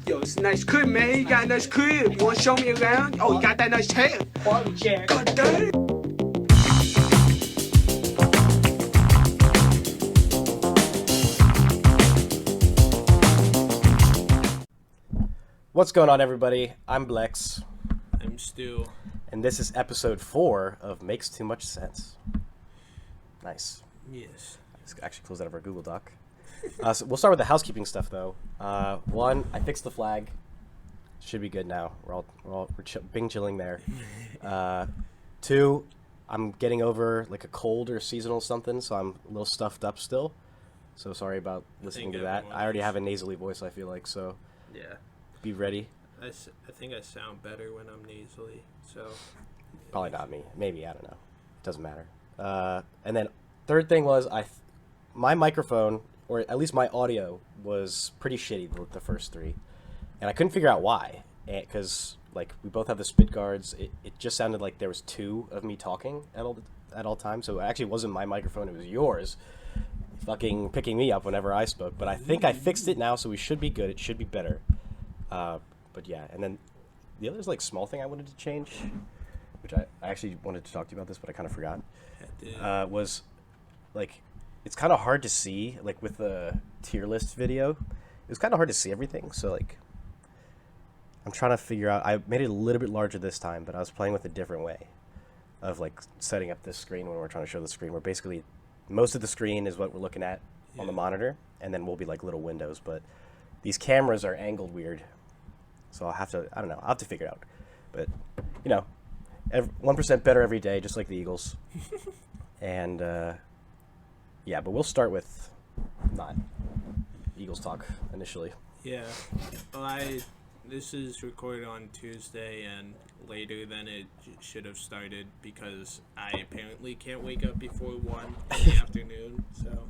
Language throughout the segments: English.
Yo, it's a nice crib, man. You got a nice crib. You want to show me around? Oh, you got that nice hair. Party chair. God damn. What's going on, everybody? I'm Blex, I'm Stew. and this is episode 4 of Makes Too Much Sense. Nice. Yes. Let's actually close out of our Google Doc. So we'll start with the housekeeping stuff, though. One, I fixed the flag. Should be good now. We're bing chilling there. 2, I'm getting over like a cold or seasonal something, so I'm a little stuffed up still. So sorry about listening to that. I already have a nasally voice, I feel like, so Yeah. be ready. I think I sound better when I'm nasally, so... Probably not me. Maybe, I don't know. Doesn't matter. And then third thing was my microphone, or at least my audio, was pretty shitty the first 3. And I couldn't figure out why. Because, like, we both have the spit guards. It just sounded like there was 2 of me talking at all times. So it actually wasn't my microphone, it was yours. Fucking picking me up whenever I spoke. But I think I fixed it now, so we should be good. It should be better. But yeah, and then the other like small thing I wanted to change, which I actually wanted to talk to you about this, but I kind of forgot, was like, it's kind of hard to see, like with the tier list video, it was kind of hard to see everything. So like, I'm trying to figure out, I made it a little bit larger this time, but I was playing with a different way of like setting up this screen when we're trying to show the screen, where basically most of the screen is what we're looking at on the monitor, and then we'll be like little windows, but these cameras are angled weird. So I'll have to figure it out. But, you know, 1% better every day, just like the Eagles. And, yeah, but we'll start with not Eagles talk initially. Yeah. Well, this is recorded on Tuesday and later than it should have started because I apparently can't wake up before 1 in the afternoon, so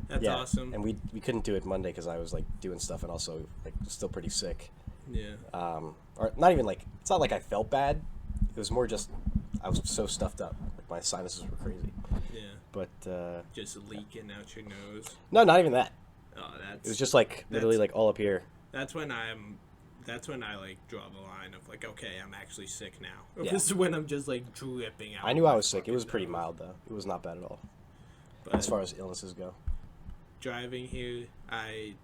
that's awesome. And we couldn't do it Monday because I was, like, doing stuff and also, like, still pretty sick. Yeah. Or not even like, it's not like I felt bad. It was more just, I was so stuffed up. Like my sinuses were crazy. Yeah. But, Just leaking out your nose. no, not even that. Oh, It was just like, literally like all up here. That's when I like draw the line of like, okay, I'm actually sick now. Yeah. This is when I'm just like dripping out. I knew I was sick. It was pretty mild though. It was not bad at all. But As far as illnesses go. driving here, I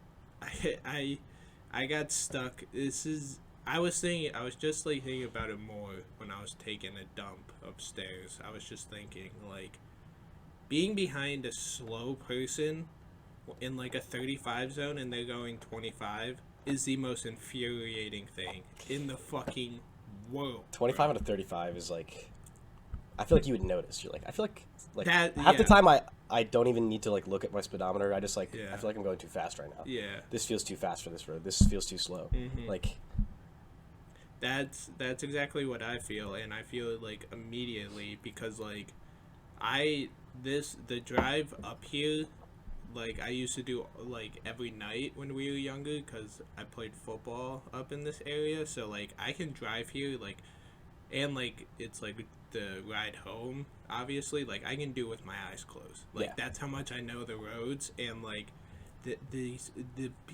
got stuck. I was just like thinking about it more when I was taking a dump upstairs. I was just thinking like, being behind a slow person in like a 35 zone and they're going 25 is the most infuriating thing in the fucking world. 25 out of 35 is like, I feel like you would notice. You're like, I feel like That- half the yeah. time I don't even need to like look at my speedometer. I just like, Yeah. I feel like I'm going too fast right now. Yeah. This feels too fast for this road. This feels too slow. Mhm. Like, That's exactly what I feel, and I feel it like immediately because like the drive up here, like I used to do like every night when we were younger because I played football up in this area, so like I can drive here like, and like it's like the ride home obviously like I can do with my eyes closed, like Yeah. that's how much I know the roads. And like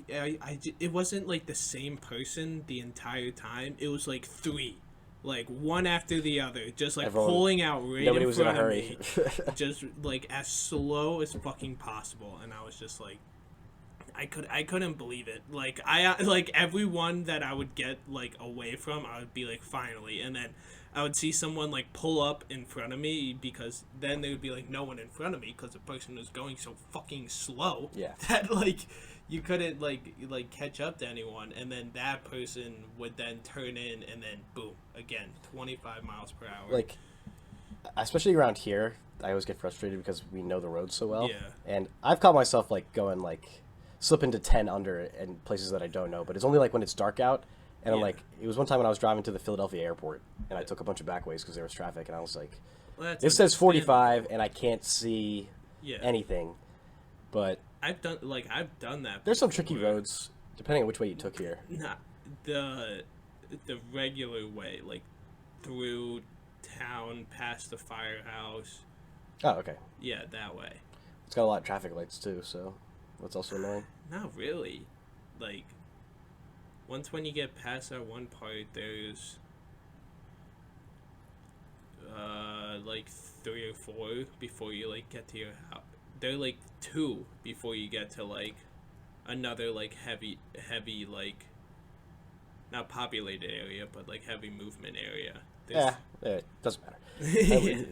it wasn't like the same person the entire time. It was like 3, like one after the other, just like Everyone- pulling out right nobody in was in front a of hurry. me, just like as slow as fucking possible. And I was just like, I couldn't believe it. Like like everyone that I would get like away from, I would be like finally, and then I would see someone like pull up in front of me because then there would be like no one in front of me because the person was going so fucking slow Yeah. that like you couldn't like catch up to anyone, and then that person would then turn in and then boom again 25 miles per hour. like, especially around here, I always get frustrated because we know the roads so well. Yeah. And I've caught myself like going like slipping to 10 under in places that I don't know, but it's only like when it's dark out. And I'm Yeah. like, it was one time when I was driving to the Philadelphia airport and I took a bunch of backways because there was traffic, and I was like, Well, that's it says understandable. 45 and I can't see Yeah. anything. But I've done that. there's some tricky before. roads depending on which way you took here. Not the regular way, like through town past the firehouse. Oh, okay. Yeah, that way. It's got a lot of traffic lights too, so that's also annoying. Not really. Like, once when you get past that one part, there's like 3 or 4 before you like get to your house. There are like 2 before you get to like another like heavy like not populated area, but like heavy movement area. It doesn't matter.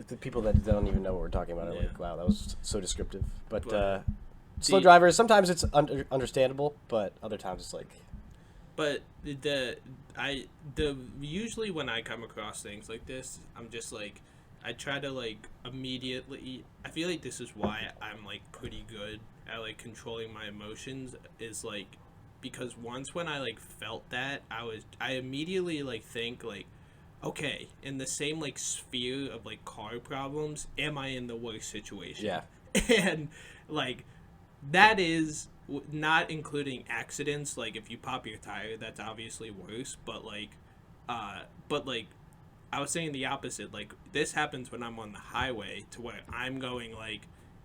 The people that don't even know what we're talking about are like, wow, that was so descriptive. But slow drivers, sometimes it's understandable, but other times it's like. But usually when I come across things like this, I'm just like, I try to like immediately. I feel like this is why I'm like pretty good at like controlling my emotions. Is like because once when I like felt that, I immediately like think like, okay, in the same like sphere of like car problems, am I in the worst situation? Yeah. And like that is not including accidents. Like if you pop your tire, that's obviously worse. But like I was saying the opposite. Like this happens when I'm on the highway to where I'm going like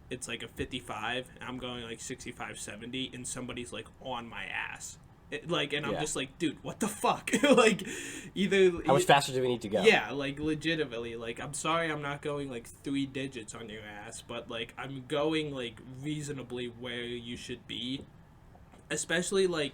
it's like a 55 and I'm going like 65, 70 and somebody's like on my ass. I'm just like, dude, what the fuck? Like, how much faster do we need to go? Yeah, like, legitimately, like, I'm sorry I'm not going, like, 3 digits on your ass, but, like, I'm going, like, reasonably where you should be. Especially, like,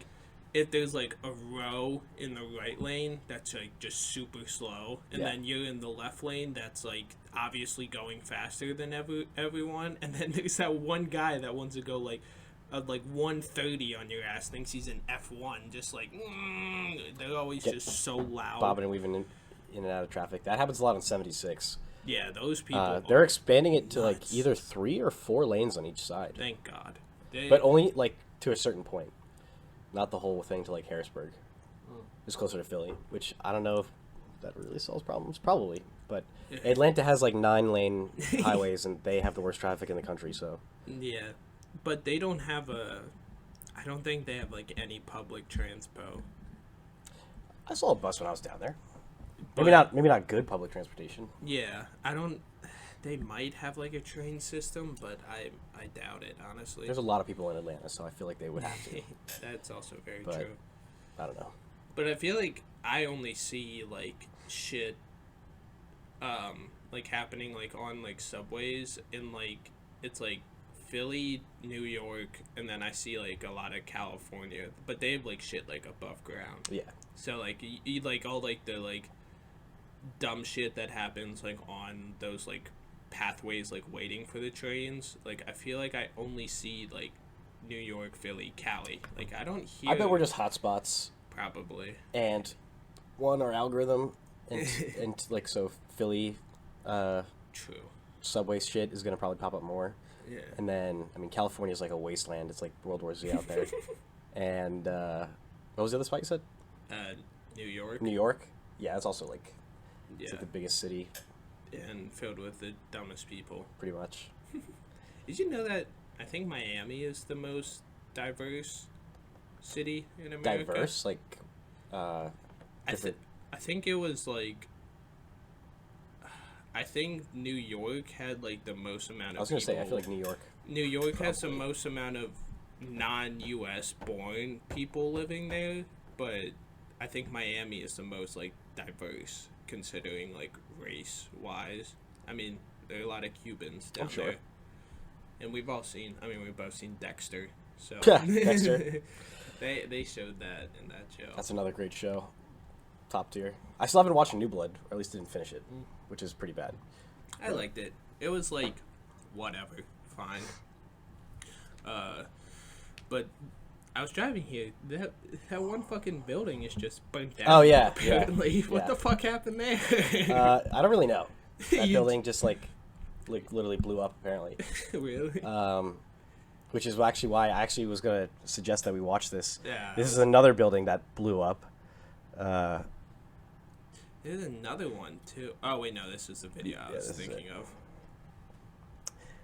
if there's, like, a row in the right lane that's, like, just super slow, and then you're in the left lane that's, like, obviously going faster than everyone, and then there's that one guy that wants to go, like 130 on your ass, thinks he's in F1, just like they're always just so loud, bobbing and weaving in and out of traffic. That happens a lot on 76. Yeah, those people. They're expanding it to nuts. like either 3 or 4 lanes on each side. Thank God. But only like to a certain point, not the whole thing to like Harrisburg. It's closer to Philly, which I don't know if that really solves problems. Probably, but Atlanta has like 9-lane highways, and they have the worst traffic in the country. So yeah. But they don't have I don't think they have, like, any public transpo. I saw a bus when I was down there. Maybe not good public transportation. Yeah, they might have, like, a train system, but I doubt it, honestly. There's a lot of people in Atlanta, so I feel like they would have to. That's also very But true. I don't know. But I feel like I only see, like, shit, like, happening, like, on, like, subways, and, like, it's, like, Philly, New York, and then I see like a lot of California, but they have like shit like above ground. Yeah. So like you like all like the like dumb shit that happens like on those like pathways like waiting for the trains. Like I feel like I only see like New York, Philly, Cali. Like I don't hear. I bet we're just hotspots. Probably. And our algorithm, and like so Philly, True. subway shit is gonna probably pop up more. Yeah. And then, I mean, California is like a wasteland. It's like World War Z out there. And what was the other spot you said? New York. New York? Yeah, it's also like, it's Yeah. like the biggest city. And filled with the dumbest people. Pretty much. Did you know that I think Miami is the most diverse city in America? Diverse? Like, different. I think it was like. I think New York had like the most amount of. I was gonna say, I feel like New York. New York has the most amount of non-U.S. born people living there, but I think Miami is the most like diverse considering like race wise. I mean, there are a lot of Cubans down there, and we've both seen Dexter. So Dexter. They showed that in that show. That's another great show. Top tier. I still haven't watched New Blood, or at least didn't finish it, which is pretty bad. I liked it. It was like, whatever, fine. But I was driving here. That one fucking building is just burnt down. Oh yeah, apparently. yeah. What the fuck happened there? I don't really know. That building just like literally blew up apparently. Really? Which is actually why I actually was gonna suggest that we watch this. Yeah. This is another building that blew up. There's another one too. Oh wait, no, this is the video I was thinking of.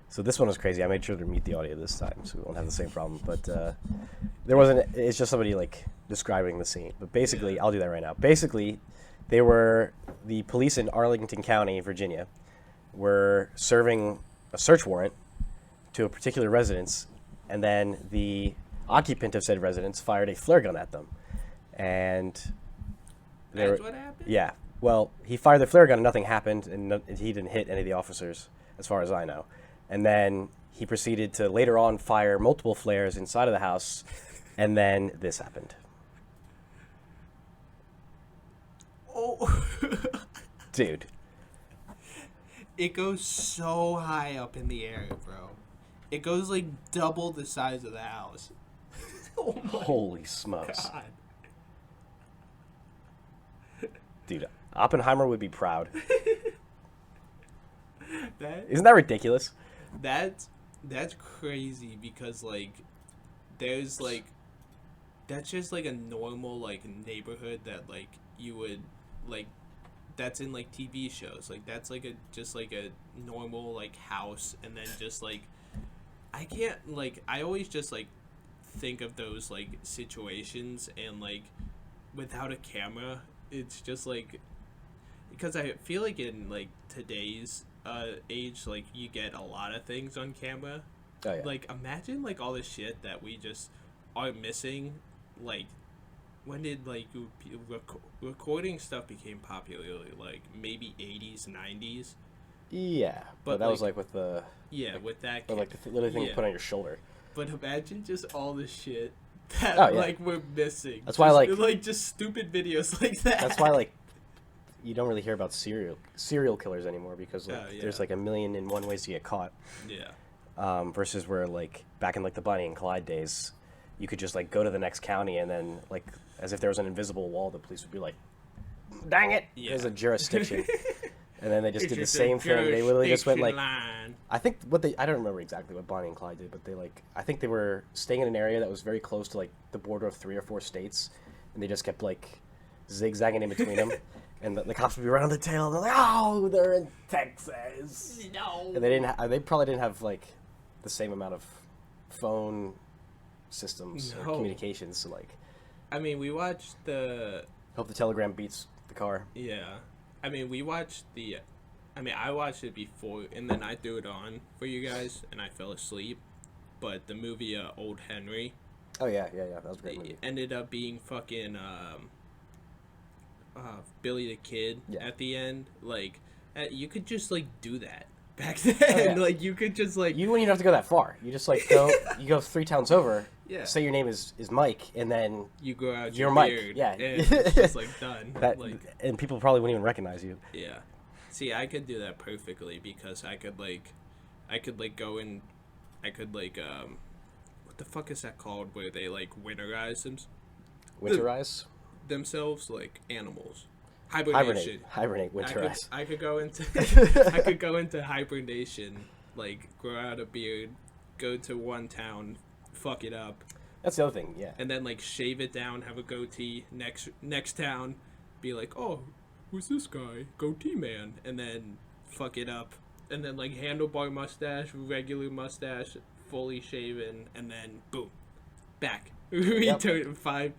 So this one was crazy. I made sure to mute the audio this time, so we won't have the same problem. But there wasn't. It's just somebody like describing the scene. But basically, I'll do that right now. Basically, the police in Arlington County, Virginia, were serving a search warrant to a particular residence, and then the occupant of said residence fired a flare gun at them. and That's what happened? Yeah. Well, he fired the flare gun and nothing happened, and he didn't hit any of the officers, as far as I know. And then he proceeded to later on fire multiple flares inside of the house, and then this happened. Oh. Dude. It goes so high up in the air, bro. It goes like double the size of the house. Oh my Holy smokes. God. Dude, Oppenheimer would be proud. That Isn't that ridiculous? that's crazy because like there's like that's just like a normal like neighborhood that like you would like that's in like TV shows. Like that's like a just like a normal like house, and then just like I can't like I always just like think of those like situations, and like without a camera it's just like because I feel like in like today's age like you get a lot of things on camera. Oh, yeah. Like imagine like all the shit that we just are missing. Like when did like recording stuff became popular? Like maybe 80s, 90s. Yeah, but that was like with the... Yeah, with that... Or like the little thing you put on your shoulder. But imagine just all the shit that like we're missing. That's why like just stupid videos like that. That's why like you don't really hear about serial killers anymore, because like there's like a million and one ways to get caught. Yeah. Versus where like back in like the Bonnie and Clyde days, you could just like go to the next county, and then like as if there was an invisible wall, the police would be like, "Dang it, there's a jurisdiction." And then they just did the same thing. They literally just went like, I think I don't remember exactly what Bonnie and Clyde did, but I think they were staying in an area that was very close to like the border of 3 or 4 states, and they just kept like zigzagging in between them, and the cops would be right on the tail, and they're like, "Oh, they're in Texas." No. And they probably didn't have like the same amount of phone systems or communications, so like. I mean, we watched Hope the telegram beats the car. Yeah. I mean, I watched it before, and then I threw it on for you guys, and I fell asleep. But the movie Old Henry. Oh, yeah. That was a great movie. Ended up being fucking Billy the Kid at the end. Like, you could just, like, do that back then. Oh, yeah. Like, you could just, like... You wouldn't even have to go that far. You just, like, you go 3 towns over. Yeah. Say your name is Mike, and then you grow out your Mike. Beard. Yeah. And it's just like done. And people probably wouldn't even recognize you. Yeah. See, I could do that perfectly because I could go in, what the fuck is that called? Where they like winterize themselves like animals. Hibernation. Hibernate. Winterize. I could go into hibernation, like grow out a beard, go to one town. Fuck it up. That's the other thing, yeah. And then like shave it down, have a goatee. Next town, be like, oh, who's this guy? Goatee man. And then fuck it up. And then like handlebar mustache, regular mustache, fully shaven, and then boom, back. Return five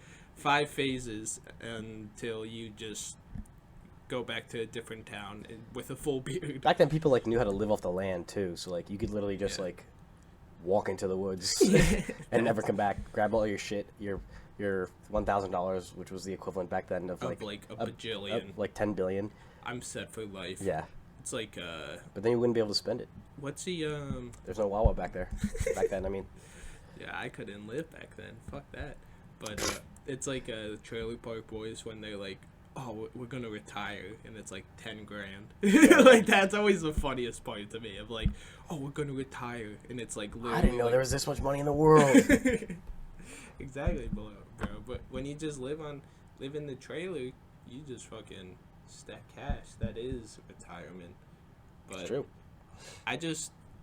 phases until you just go back to a different town with a full beard. Back then, people like knew how to live off the land too, so like you could literally just like walk into the woods and never come back, grab all your shit, your $1,000, which was the equivalent back then of like a bajillion, like 10 billion. I'm set for life. Yeah, it's like but then you wouldn't be able to spend it. What's the There's no Wawa back there. Back then, I mean. Yeah, I couldn't live back then. Fuck that. But it's like Trailer Park Boys when they're like, oh, we're gonna retire, and it's like 10 grand. Like that's always the funniest part to me. Of like, oh, we're gonna retire, and it's like literally. I didn't know there was this much money in the world. Exactly, bro. But when you just live in the trailer, you just fucking stack cash. That is retirement. But it's true.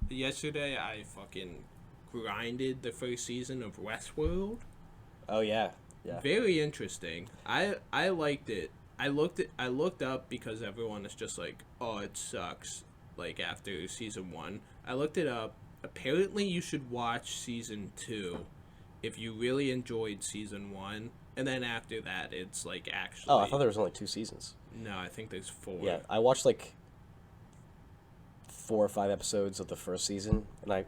Yesterday I fucking grinded the first season of Westworld. Oh yeah. Yeah. Very interesting. I liked it. I looked up because everyone is just like, oh, it sucks. Like after season 1, I looked it up. Apparently, you should watch season 2 if you really enjoyed season 1, and then after that, it's like actually. Oh, I thought there was only 2 seasons. No, I think there's 4. Yeah, I watched like 4 or 5 episodes of the first season, and I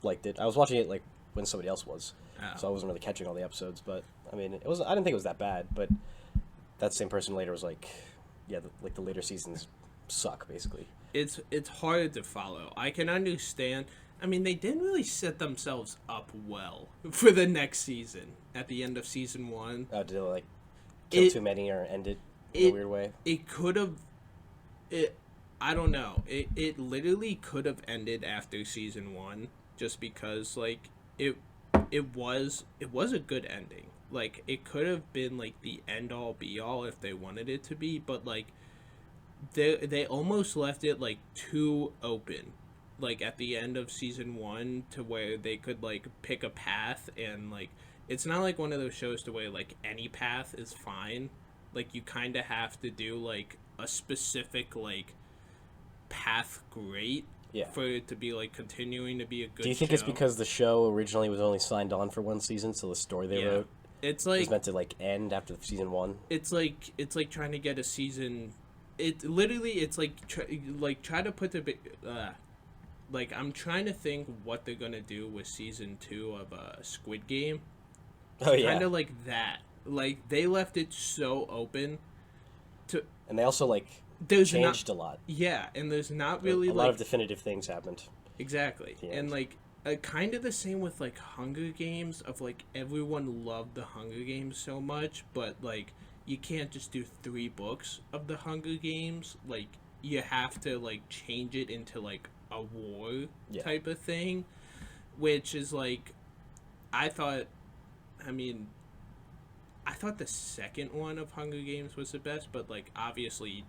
liked it. I was watching it like when somebody else was, so I wasn't really catching all the episodes, but I mean, it was. I didn't think it was that bad, but that same person later was like, yeah, the later seasons suck basically. It's hard to follow. I can understand. I mean, they didn't really set themselves up well for the next season. At the end of season 1, Did they like kill too many or end it in a weird way? It could have. I don't know. It literally could have ended after season 1, just because like it was a good ending. Like, it could have been like the end all be all if they wanted it to be, but like they almost left it like too open, like at the end of season 1, to where they could like pick a path, and like it's not like one of those shows to where like any path is fine. Like, you kind of have to do like a specific like path great for it to be like continuing to be a good show. Do you think it's because the show originally was only signed on for one season, so the story they wrote it's like was meant to like end after season 1? It's like trying to get a season. It literally, it's like try to put the like, I'm trying to think what they're gonna do with season 2 of Squid Game. Oh yeah, kind of like that. Like, they left it so open to, and they also like changed a lot. Yeah, and there's not really a lot of definitive things happened. Exactly, and like kind of the same with like Hunger Games. Of like, everyone loved the Hunger Games so much, but like you can't just do 3 books of the Hunger Games. Like, you have to like change it into like a war type of thing, which is like, I thought the second one of Hunger Games was the best, but like obviously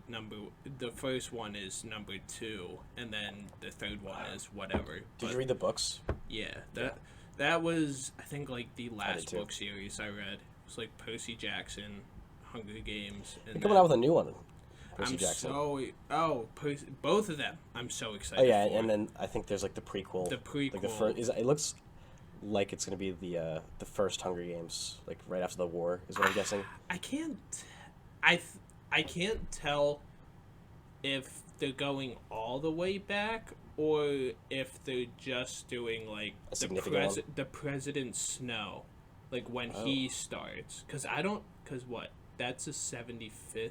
the first one is number 2, and then the third one is whatever. Did you read the books? Yeah, that was, I think, like the last book series I read. It was like Percy Jackson, Hunger Games, and they're coming out with a new one. Percy Jackson. Both of them. I'm so excited. Oh yeah, for. And then I think there's like the prequel. The prequel. Like the first, it looks like it's gonna be the first Hunger Games, like right after the war, is what I'm guessing. I can't tell if they're going all the way back, or if they're just doing like the President Snow, like when he starts. Because that's the 75th,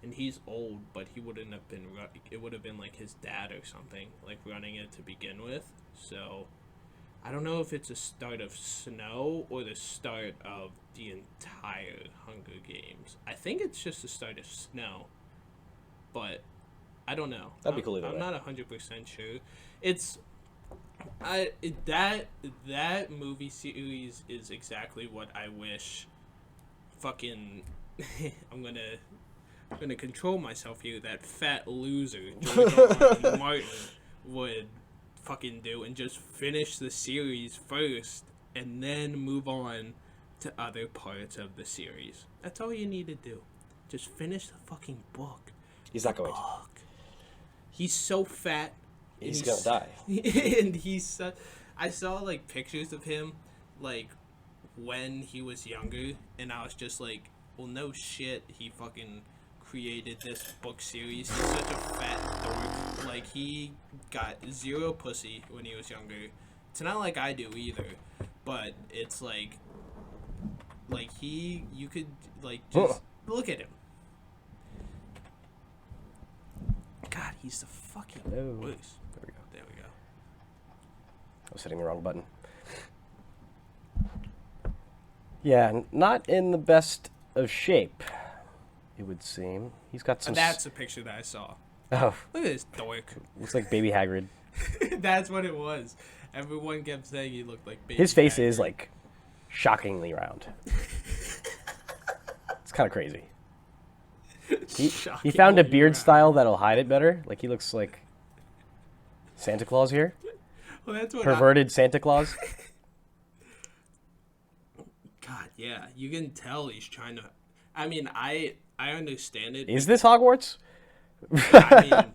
and he's old, but he wouldn't have been. It would have been like his dad or something, like running it to begin with. So I don't know if it's the start of Snow or the start of the entire Hunger Games. I think it's just the start of Snow, but I don't know. That'd be cool either way. I'm not 100% sure. That movie series is exactly what I wish fucking I'm gonna control myself here, that fat loser George R. Martin would fucking do, and just finish the series first and then move on to other parts of the series. That's all you need to do. Just finish the fucking book. He's not going to. He's so fat. He's gonna die. And I saw like pictures of him like when he was younger, and I was just like, well, no shit, he fucking created this book series. He's such a fat dork. Like, he got 0 pussy when he was younger. It's not like I do either, but it's like you could like just look at him. God, he's the fucking worst. There we go. I was hitting the wrong button. Yeah, not in the best of shape, it would seem. He's got some... That's a picture that I saw. Oh. Look at this dork. Looks like Baby Hagrid. That's what it was. Everyone kept saying he looked like Baby His face Hagrid. is, like, shockingly round. It's kind of crazy. He found a beard style that'll hide it better. Like, he looks like Santa Claus here. Well, that's what Perverted Santa Claus. God, yeah. You can tell he's trying to... I mean, I understand it. Is this Hogwarts? I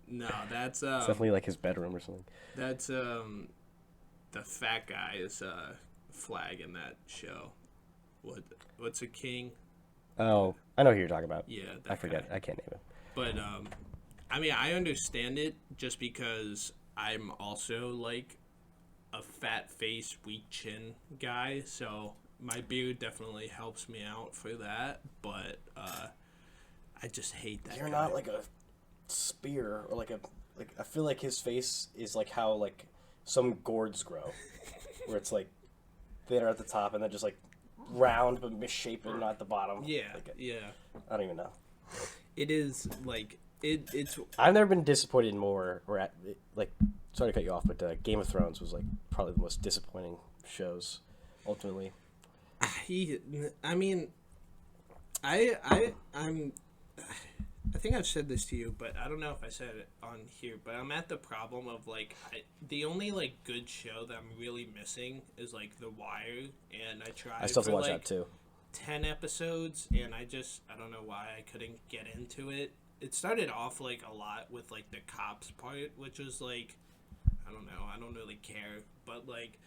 mean, no, that's... It's definitely like his bedroom or something. That's the fat guy's flag in that show. What's a king? Oh, I know who you're talking about. Yeah, I forget. I can't name it. But I mean, I understand it just because I'm also like a fat face, weak chin guy. So My beard definitely helps me out for that, but I just hate that. You're guy. not like a spear or like I feel like his face is like how like some gourds grow, where it's like thinner at the top and then just like round but misshapen at the bottom. Yeah, like yeah. I don't even know. It is like it's. I've never been disappointed more. Or like, sorry to cut you off, but Game of Thrones was like probably the most disappointing shows, ultimately. I mean, I think I've said this to you, but I don't know if I said it on here. But I'm at the problem of like the only like good show that I'm really missing is like The Wire, and I tried. I still have to for, watch like, that too. 10 episodes, and I don't know why I couldn't get into it. It started off like a lot with like the cops part, which was like, I don't know, I don't really care, but like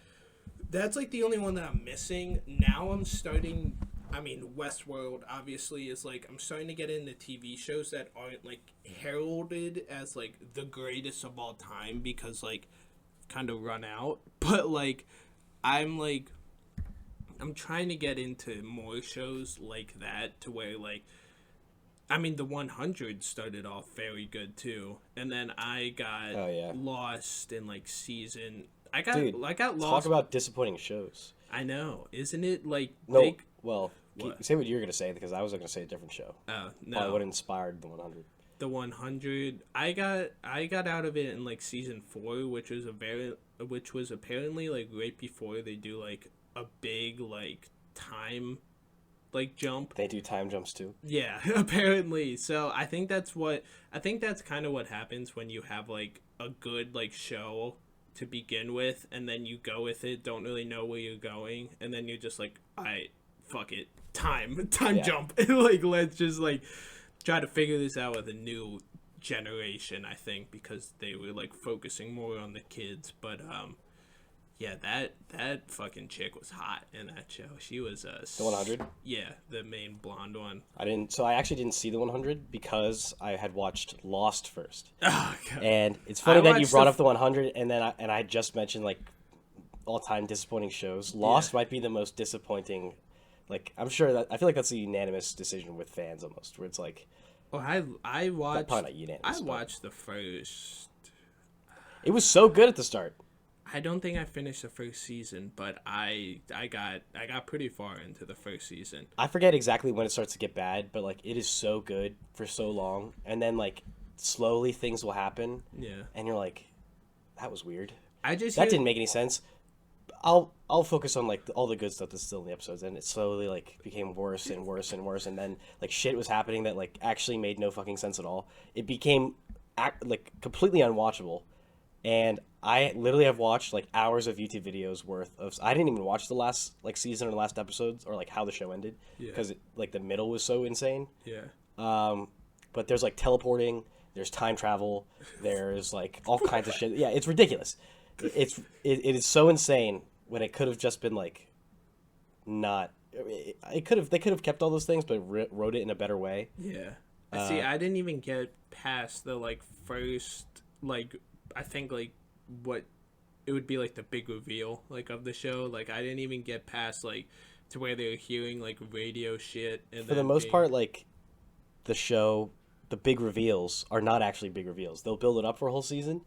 that's like the only one that I'm missing. Now I'm starting, I mean, Westworld obviously is like, I'm starting to get into TV shows that aren't like heralded as like the greatest of all time because like kind of run out, but like I'm trying to get into more shows like that to where like, I mean, the 100 started off very good too, and then I got lost in like season. I got lost. Talk about disappointing shows. I know, isn't it like No, big? well, say what you're gonna say because I was gonna say a different show. Oh no, Probably what inspired the 100. The 100. I got out of it in like season 4, which was apparently like right before they do like a big like time like jump. They do time jumps too. Yeah, apparently. So I think that's kind of what happens when you have like a good like show to begin with, and then you go with it, don't really know where you're going, and then you're just like, alright, fuck it, time jump, like let's just like try to figure this out with a new generation. I think because they were like focusing more on the kids, but yeah, that fucking chick was hot in that show. She was the 100. Yeah, the main blonde one. I actually didn't see the 100 because I had watched Lost first. Oh, God. And it's funny that you brought up the 100, and then I just mentioned like all-time disappointing shows. Lost might be the most disappointing. Like I feel like that's a unanimous decision with fans almost, where it's like. Oh, I watched. Probably not unanimous. I watched the first. It was so good at the start. I don't think I finished the first season, but I got pretty far into the first season. I forget exactly when it starts to get bad, but like it is so good for so long, and then like slowly things will happen. Yeah. And you're like, that was weird. Didn't make any sense. I'll focus on like all the good stuff that's still in the episodes, and it slowly like became worse and worse and worse, and then like shit was happening that like actually made no fucking sense at all. It became like completely unwatchable. And I literally have watched like hours of YouTube videos worth of. I didn't even watch the last like season or the last episodes or like how the show ended because like the middle was so insane. Yeah. But there's like teleporting, there's time travel, there's like all kinds of shit. Yeah, it's ridiculous. It is so insane when it could have just been like not. They could have kept all those things, but wrote it in a better way. Yeah. See, I didn't even get past the like first like. I think like what it would be like the big reveal like of the show. Like I didn't even get past like to where they were hearing like radio shit. And for the most part, like the show, the big reveals are not actually big reveals. They'll build it up for a whole season,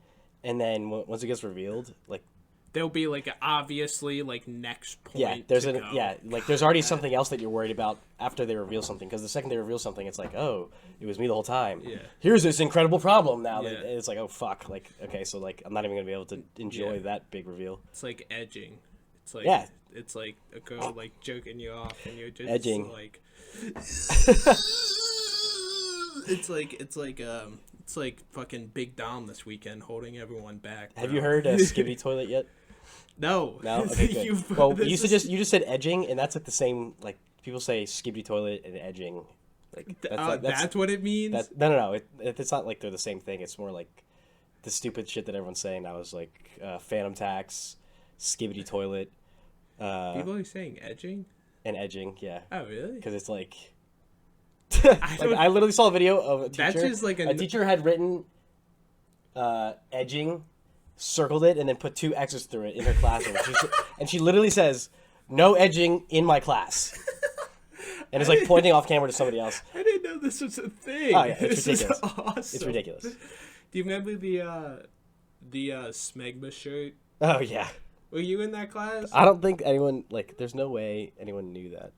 and then once it gets revealed, like there'll be like obviously like next point. Yeah, there's already something else that you're worried about after they reveal something, because the second they reveal something, it's like, oh, it was me the whole time. Yeah. Here's this incredible problem now. Yeah. It's like, oh fuck, like okay, so like I'm not even gonna be able to enjoy that big reveal. It's like edging. It's like it's like a girl like jerking you off, and you're just edging. Like it's like fucking Big Dom this weekend holding everyone back. Bro. Have you heard Skibby Toilet yet? No. Okay, good. Well, you just said edging, and that's like the same. Like people say Skibby Toilet and edging. Like that's what it means. No. It's not like they're the same thing. It's more like the stupid shit that everyone's saying now is like Phantom Tax, Skibbity Toilet. People are saying edging. And edging, yeah. Oh really? Because it's like. I literally saw a video of a teacher. That's just like a teacher had written edging, circled it, and then put 2 X's through it in her classroom. And she literally says, no edging in my class. And it's like pointing off camera to somebody else. I didn't know this was a thing. Oh yeah, it's This ridiculous. is awesome. It's ridiculous. Do you remember the smegma shirt? Oh yeah. Were you in that class? I don't think anyone there's no way anyone knew that.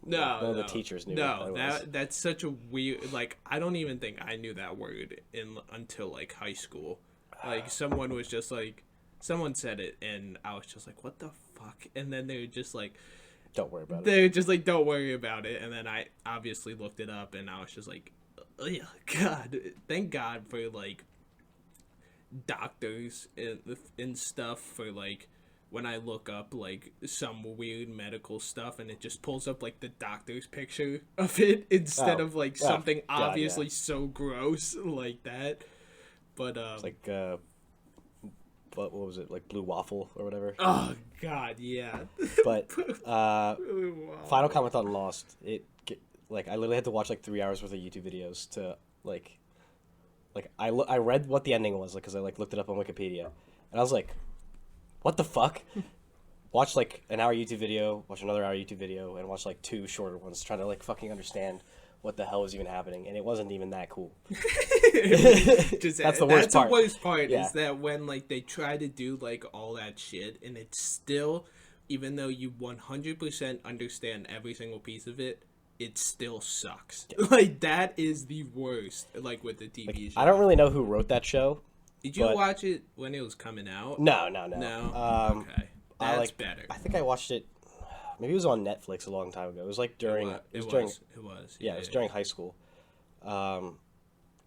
No, None of the teachers knew what that was. That's such a weird. I don't even think I knew that word until high school. Someone was just someone said it, and I was just like, "What the fuck?" And then they were just like, "Don't worry about it." They were just like, "Don't worry about it." And then I obviously looked it up, and I was just like, "Oh God, thank God for doctors and stuff for when I look up some weird medical stuff and it just pulls up the doctor's picture of it instead of something obviously so gross like that." But it's what was it, blue waffle or whatever? Oh God, yeah. But final comment on Lost. I literally had to watch 3 hours worth of YouTube videos to I read what the ending was because I looked it up on Wikipedia, and I was like, what the fuck? Watch an hour YouTube video, watch another hour YouTube video, and watch 2 shorter ones trying to fucking understand what the hell was even happening, and it wasn't even that cool. That's the worst part. The worst part is that when they try to do all that shit, and it's still, even though you 100% understand every single piece of it, it still sucks. That is the worst. With the TV show, I don't really know who wrote that show. Did you watch it when it was coming out? No. Okay, that's better. I think I watched it. Maybe it was on Netflix a long time ago. It was during. It was. Yeah, it was during high school. And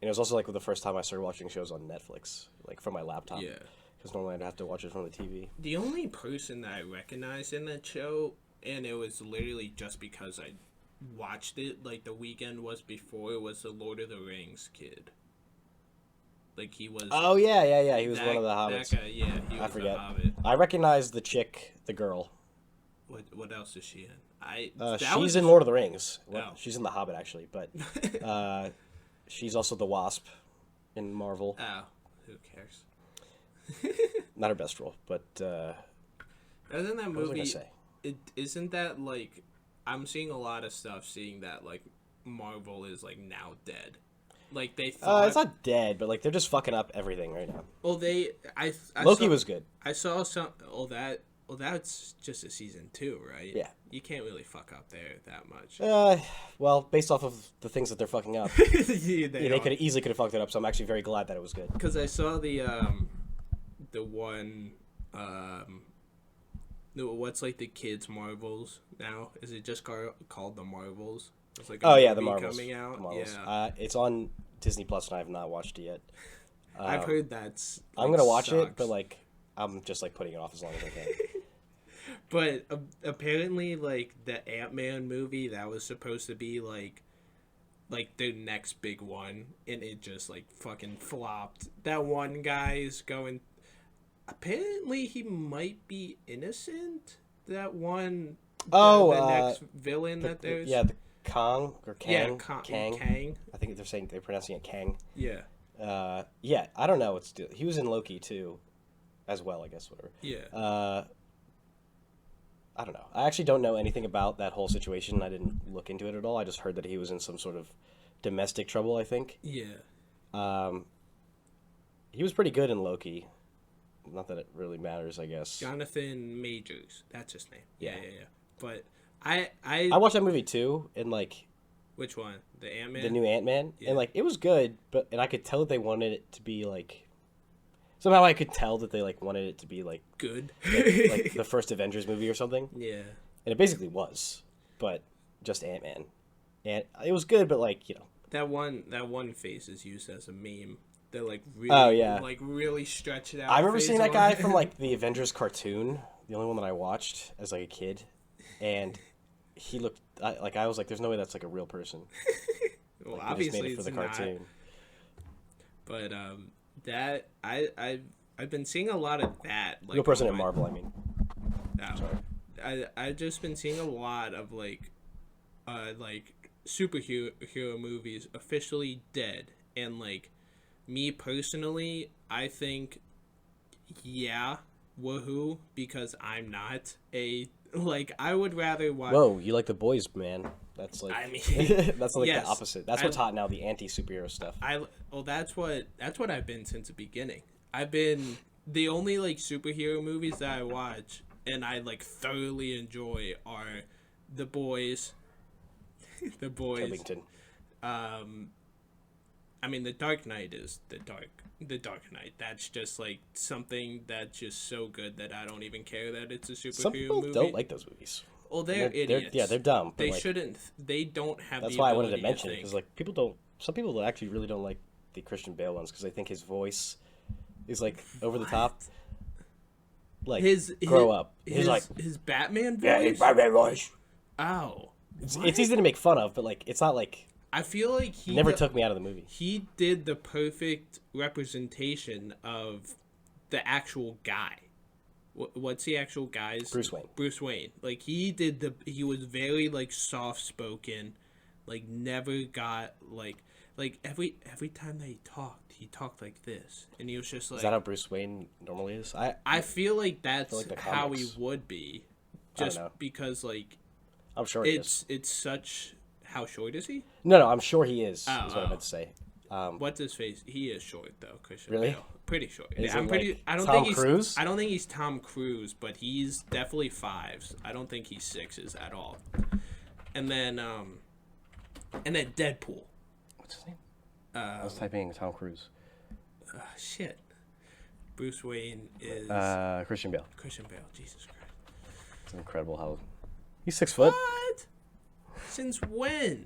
it was also the first time I started watching shows on Netflix, from my laptop. Yeah. Because normally I'd have to watch it from the TV. The only person that I recognized in that show, and it was literally just because I watched it the weekend was before, was the Lord of the Rings kid. He was. Oh yeah. He was one of the hobbits. That guy, yeah, he was I forget. a hobbit. I recognize the chick, the girl. What else is she in? She's in Lord of the Rings. Well, Oh. She's in the Hobbit actually, but she's also the Wasp in Marvel. Oh, who cares? Not her best role, but. Isn't that movie? What was I gonna say? Isn't that I'm seeing a lot of stuff saying that Marvel is now dead. They thought it's not dead, but they're just fucking up everything right now. Well, Loki was good. I saw some. Well, that's just a season 2, right? Yeah. You can't really fuck up there that much. Well, based off of the things that they're fucking up, they could have fucked it up. So I'm actually very glad that it was good. Because I saw the one what's the kids Marvels now? Is it just called the Marvels? It's the Marvels coming out. The Marvels. Yeah. It's on Disney Plus, and I have not watched it yet. I've heard that's. I'm gonna watch sucks. it, but I'm just putting it off as long as I can. But apparently, the Ant-Man movie that was supposed to be their next big one, and it just fucking flopped. That one guy's going. Apparently, he might be innocent. That one. The next villain that there's. Yeah, the Kang or Kang. Yeah, Kang. I think they're pronouncing it Kang. Yeah. Yeah, I don't know. He was in Loki too, as well. I guess whatever. Yeah. I don't know. I actually don't know anything about that whole situation. I didn't look into it at all. I just heard that he was in some sort of domestic trouble, I think. Yeah. He was pretty good in Loki. Not that it really matters, I guess. Jonathan Majors. That's his name. Yeah. But I watched that movie too, and which one? The Ant-Man? The new Ant-Man. Yeah. And it was good, and I could tell that they wanted it to be somehow I could tell that they wanted it to be good. the first Avengers movie or something. Yeah. And it basically was, but just Ant-Man. And it was good, but that one face is used as a meme. They're really really stretched out. I remember seeing that guy from the Avengers cartoon, the only one that I watched as a kid, and he looked I was there's no way that's a real person. Well, obviously made it for the cartoon. But that I've been seeing a lot of that. Real person in Marvel, I mean. Sorry. I've just been seeing a lot of superhero movies officially dead, and me personally, I think, yeah, woohoo, because I'm not a Like, I would rather watch. Whoa, you like The Boys, man? That's like I mean, that's like yes, the opposite. That's what's hot now, the anti-superhero stuff. That's what I've been since the beginning. I've been the only like superhero movies that I watch and I like thoroughly enjoy are The Boys. The Boys. Killington. I mean, The Dark Knight is the Dark Knight. That's just like something that's just so good that I don't even care that it's a superhero Some people movie. don't like those movies. Well, they're idiots. They're dumb. They like, shouldn't. They don't have. That's the why I wanted to ability mention it think. because like people don't. Some people actually really don't like the Christian Bale ones because they think his voice is like over the top. Like grow up. He's like his Batman voice. yeah, his Batman voice. Oh, It's easy to make fun of, but like it's not like I feel like he never took me out of the movie. He did the perfect representation of the actual guy. What's the actual guy's? Bruce Wayne. Bruce Wayne. Like he was very like soft spoken, like never got like every time that he talked like this, and he was just like. Is that how Bruce Wayne normally is? I feel like that's like the how he comics. would be, I don't just know. because like I'm sure he is. it's such. How short is he? No, I'm sure he is. Is what I meant to say. What's his face? He is short though, Christian Really? Bale. Pretty short. Is I'm it pretty. like I don't Tom think he's. Cruise? I don't think he's Tom Cruise, but he's definitely fives. I don't think he's sixes at all. And then Deadpool. What's his name? I was typing in Tom Cruise. Shit. Bruce Wayne is Christian Bale. Christian Bale. Jesus Christ. It's incredible how he's 6 foot. What? Since when?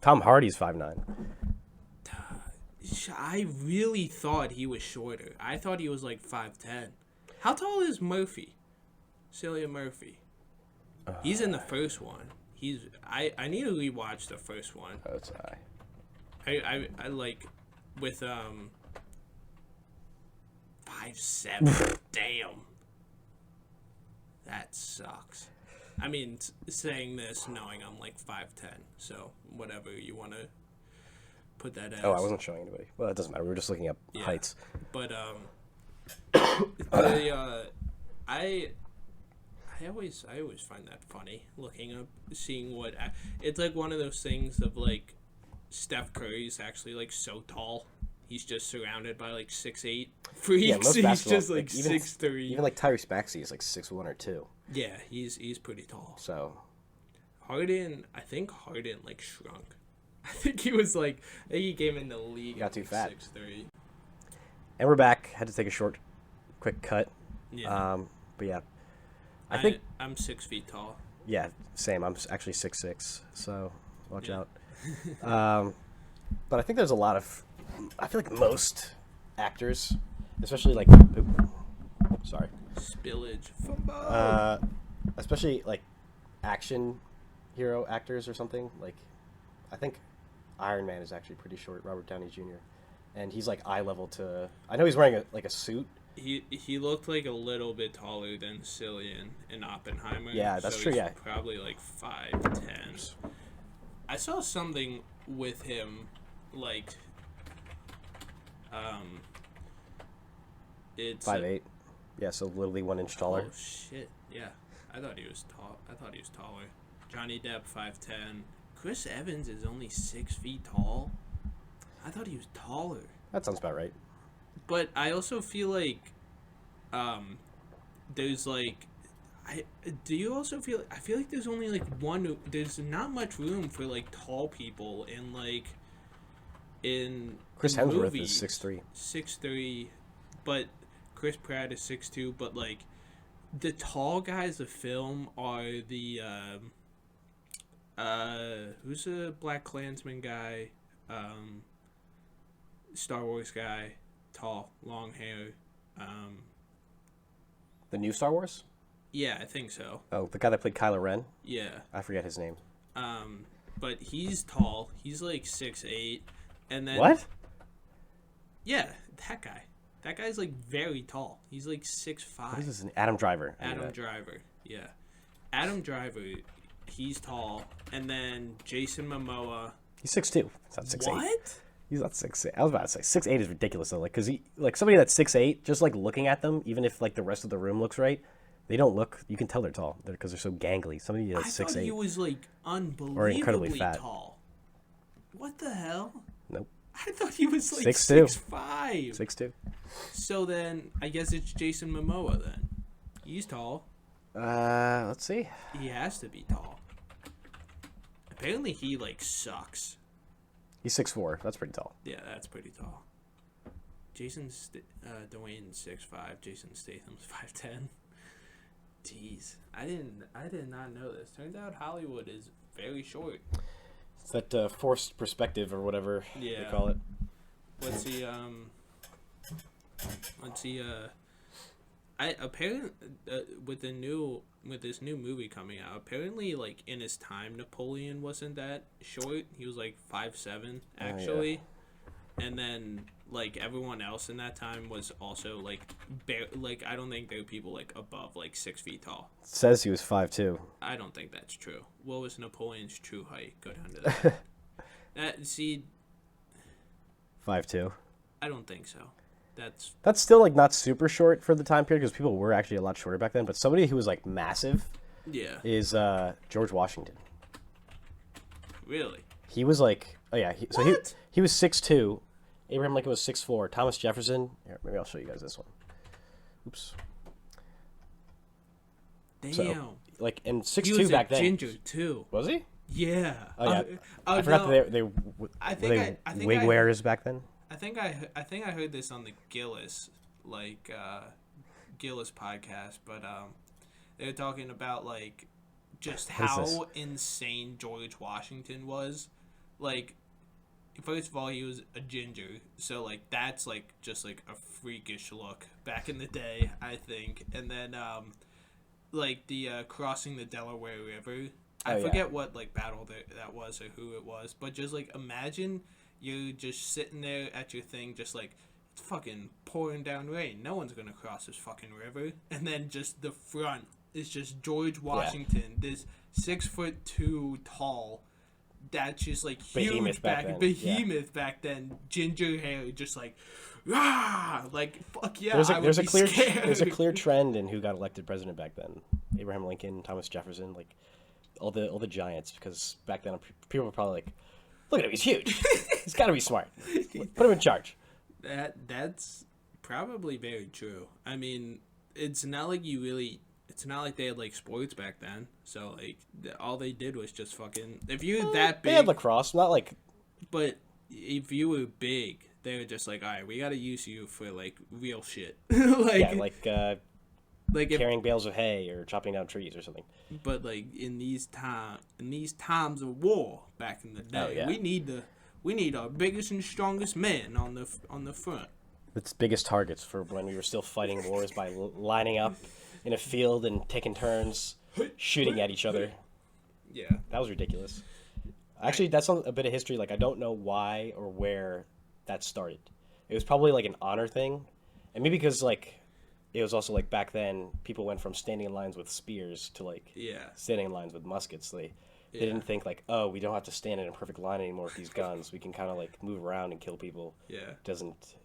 Tom Hardy's 5'9". I really thought he was shorter. I thought he was like 5'10". How tall is Murphy? Cillian Murphy. He's in the first one. I need to rewatch the first one. Oh, it's high. I like with 5'7". Damn. That sucks. I mean, saying this knowing I'm like 5'10", so whatever you want to put that as. Oh, I wasn't showing anybody. Well, it doesn't matter. We were just looking up heights. But I always find that funny, looking up, seeing what it's like. One of those things of like Steph Curry's actually like so tall. He's just surrounded by like 6'8" freaks. Yeah, most He's basketball, just like even, 6'3". Even like Tyrese Maxey is like 6'1" or 2". Yeah, he's pretty tall. So I think Harden like shrunk. I think he was like, I think he came in the league. He got too fat. 6'3". And we're back. Had to take a quick cut. Yeah. But yeah, I think I'm 6 feet tall. yeah, same. I'm actually 6'6", so watch out. But I think there's a lot of. I feel like most actors, especially like, sorry, Spillage. Fumble. Especially like action hero actors or something. Like, I think Iron Man is actually pretty short, Robert Downey Jr., and he's like eye level to. I know he's wearing a suit. He looked like a little bit taller than Cillian in Oppenheimer. Yeah, that's so true. he's Yeah, probably like 5'10". I saw something with him, like, it's 5'8". Yeah, so literally 1 inch taller. Oh shit! Yeah, I thought he was tall. I thought he was taller. Johnny Depp 5'10". Chris Evans is only 6 feet tall. I thought he was taller. That sounds about right. But I also feel like, there's like, do you also feel? I feel like there's only like one. There's not much room for like tall people in like, in Chris in Hemsworth movies. is 6'3". 6'3", but Chris Pratt is 6'2". But like, the tall guys of film are the who's the Black Klansman guy, Star Wars guy. Tall, long hair. The new Star Wars? Yeah, I think so. Oh, the guy that played Kylo Ren? Yeah. I forget his name. But he's tall. He's like 6'8", and then What? Yeah, that guy. That guy's like very tall. He's like 6'5". What is this? Adam Driver. I knew Adam that. Driver. Yeah. Adam Driver. He's tall, and then Jason Momoa. He's 6'2". He's not 6'8". What? He's not 6'8". I was about to say 6'8" is ridiculous though. Like, cause he like somebody that's 6'8", just like looking at them, even if like the rest of the room looks right, They don't look. You can tell they're tall because they're so gangly. Somebody I that's thought 6'8". he was like unbelievably Or incredibly fat. tall. What the hell? Nope. I thought he was like 6'2". 6'5". 6'2". So then, I guess it's Jason Momoa then. He's tall. Let's see. He has to be tall. Apparently, he like sucks. He's 6'4". That's pretty tall. Yeah, that's pretty tall. Dwayne's 6'5". Jason Statham's 5'10". Jeez, I did not know this. Turns out Hollywood is very short. It's that forced perspective or whatever they call it. Let's see. I apparently with this new movie coming out, apparently like in his time Napoleon wasn't that short. He was like 5'7" actually, and then like everyone else in that time was also like I don't think there were people like above like 6 feet tall. It says he was 5'2". I don't think that's true. What was Napoleon's true height? Go down to that. See, 5'2". I don't think so. That's still like not super short for the time period because people were actually a lot shorter back then. But somebody who was like massive, is George Washington. Really? He was like, he was 6'2". Abraham Lincoln was 6'4". Thomas Jefferson. Here, maybe I'll show you guys this one. Oops. Damn. So, like, and 6'2" he was back a then. ginger too. Was he? Yeah. Oh yeah. I forgot that they wig wearers back then. I think I heard this on the Gillis Gillis podcast, but they were talking about like just how insane George Washington was. Like, first of all, he was a ginger, so like that's like just like a freakish look back in the day, I think. And then like the crossing the Delaware River. I forget what like battle that was or who it was, but just like imagine you're just sitting there at your thing, just like it's fucking pouring down rain. No one's gonna cross this fucking river, and then just the front is just George Washington, this 6'2" tall. That's just like huge behemoth back then. Ginger hair, just like, like fuck yeah. There's a clear trend in who got elected president back then. Abraham Lincoln, Thomas Jefferson, like all the giants. Because back then people were probably like, look at him, he's huge. He's got to be smart. Put him in charge. That's probably very true. I mean, it's not like it's not like they had like sports back then. So like all they did was just fucking. If you're that big, they had lacrosse, not like. But if you were big, they were just like, all right, we got to use you for like real shit. like carrying bales of hay or chopping down trees or something. But like in these times of war back in the day, we need our biggest and strongest men on the front. Its biggest targets for when we were still fighting wars by lining up in a field and taking turns shooting at each other. Yeah, that was ridiculous. Actually, that's a bit of history. Like, I don't know why or where that started. It was probably like an honor thing, and maybe because like it was also like back then people went from standing in lines with spears to like standing in lines with muskets. They didn't think like, oh, we don't have to stand in a perfect line anymore with these guns. We can kind of like move around and kill people. Yeah, it doesn't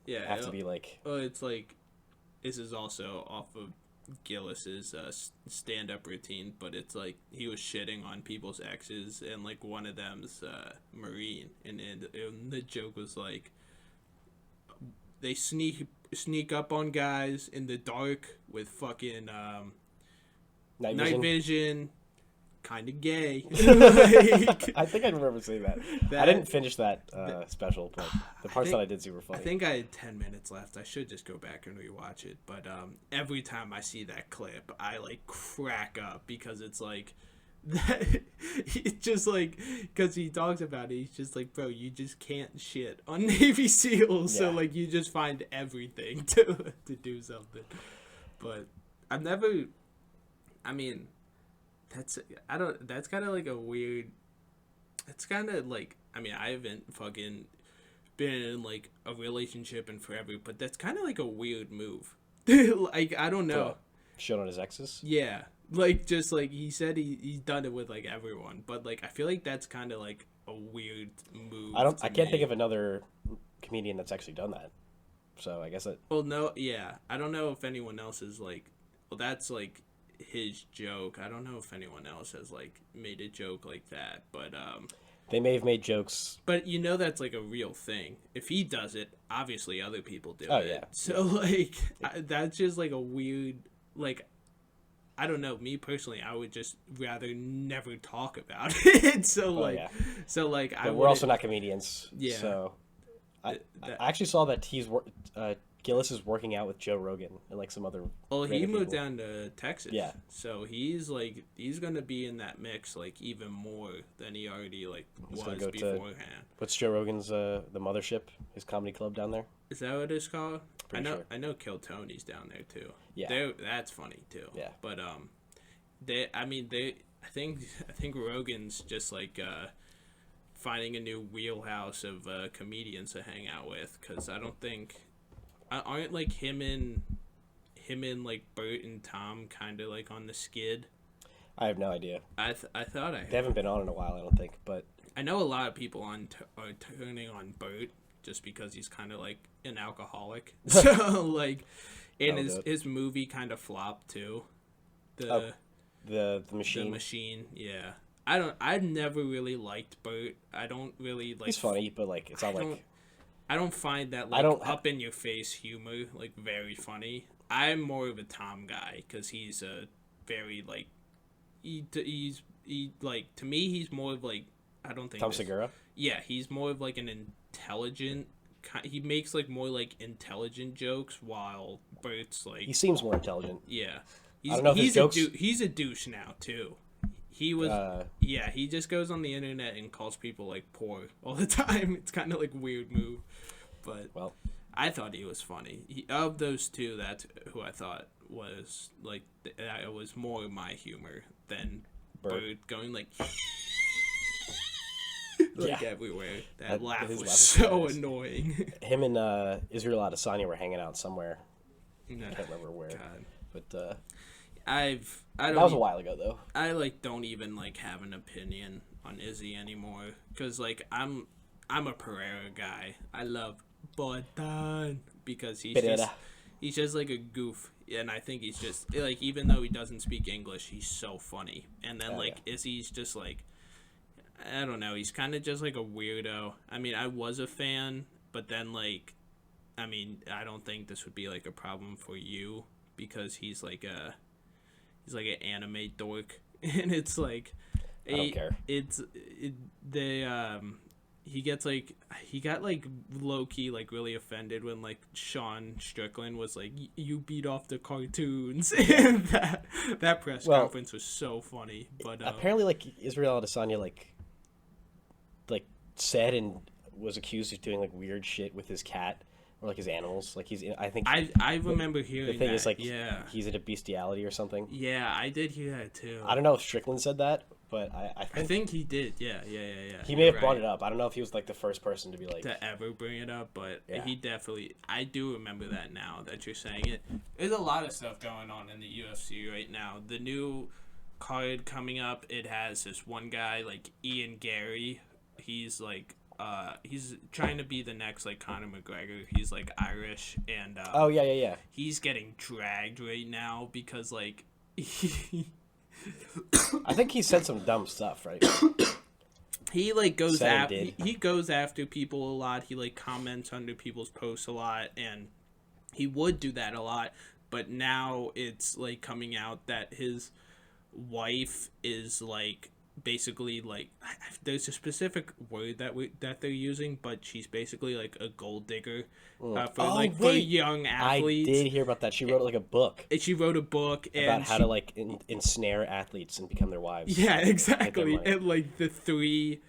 have to be like. Well, it's like this is also off of Gillis's stand-up routine, but it's like he was shitting on people's exes, and like one of them's Marine, and the joke was like they sneak up on guys in the dark with fucking night vision. Kind of gay. Like, I think I remember seeing that. I didn't finish that special, but the parts that I did see were funny. I think I had 10 minutes left. I should just go back and rewatch it. But every time I see that clip, I like crack up because it's like that. It's just like because he talks about it. He's just like, bro, you just can't shit on Navy SEALs. Yeah. So like, you just find everything to do something. But I've never. I mean. That's kind of like a weird. It's kind of like, I mean, I haven't fucking been in like a relationship in forever, but that's kind of like a weird move. Like, I don't know. Shit on his exes? Yeah. Like, just like he said he's done it with like everyone, but like I feel like that's kind of like a weird move. I can't think of another comedian that's actually done that. So I guess that. Well, no, yeah. I don't know if anyone else is like. well, that's like his joke. I don't know if anyone else has like made a joke like that, but They may have made jokes. but that's like a real thing. If he does it, obviously other people do Oh, it. yeah. So like that's just like a weird, like, I don't know. Me personally, I would just rather never talk about it. So like, yeah. so like, But we're also not comedians. Yeah. So I actually saw that Gillis is working out with Joe Rogan and like some other. Well, he random moved people. down to Texas. Yeah. So he's gonna be in that mix like even more than he already like He's was gonna go to- beforehand. What's Joe Rogan's the Mothership, his comedy club down there? Is that what it's called? Pretty sure. I know Kill Tony's down there too. Yeah. That's funny too. Yeah. But I think Rogan's just like finding a new wheelhouse of comedians to hang out with, because I don't think aren't like him and like Bert and Tom kind of like on the skid. I have no idea. I thought They haven't been on in a while, I don't think. But I know a lot of people are turning on Bert just because he's kind of like an alcoholic. So like, and his movie kind of flopped too. the machine. The machine, yeah. I've never really liked Bert. I don't really like. He's funny, but like it's not like. I don't find that like up in your face humor like very funny. I'm more of a Tom guy because he's a very like he's like, to me he's more of like, I don't think Tom Segura. Yeah, he's more of like an intelligent. He makes like more like intelligent jokes, while Bert's like, He seems more intelligent. yeah. I don't know if his jokes. He's a douche now too. He was yeah. He just goes on the internet and calls people like poor all the time. It's kind of like weird move, but Well, I thought he was funny. Of those two, that's who I thought was like it was more my humor than Bert going like like everywhere. That laugh was so annoying. Him and Israel Adesanya were hanging out somewhere. I can't remember where. God. But that was a while ago though. I like don't even like have an opinion on Izzy anymore, because like I'm a Pereira guy. I love Botan because he's just like a goof, and I think he's just like, even though he doesn't speak English, he's so funny. And then Izzy's just like, I don't know, he's kind of just like a weirdo. I mean, I was a fan, but then like, I mean, I don't think this would be like a problem for you, because he's like an anime dork, and it's like, I don't care. He got like low key like really offended when like Sean Strickland was like, you beat off the cartoons, and that press conference was so funny. But apparently, like, Israel Adesanya like said and was accused of doing like weird shit with his cat or like his animals. Like I remember hearing the thing that. is like, yeah, he's into bestiality or something. Yeah, I did hear that too. I don't know if Strickland said that, but I think he did. Yeah. He may have brought it up. I don't know if he was like the first person to be like to ever bring it up, but he definitely. I do remember that now that you're saying it. There's a lot of stuff going on in the UFC right now. The new card coming up, it has this one guy like Ian Gary. He's like he's trying to be the next like Conor McGregor. He's like Irish, and oh yeah. He's getting dragged right now because like I think he said some dumb stuff, right? He like goes after he goes after people a lot. He like comments under people's posts a lot, and he would do that a lot. But now it's like coming out that his wife is like basically like, there's a specific word that they're using, but she's basically like a gold digger for young athletes. I did hear about that. She wrote like a book. She wrote a book about how to like ensnare athletes and become their wives. Yeah, exactly. And like the three,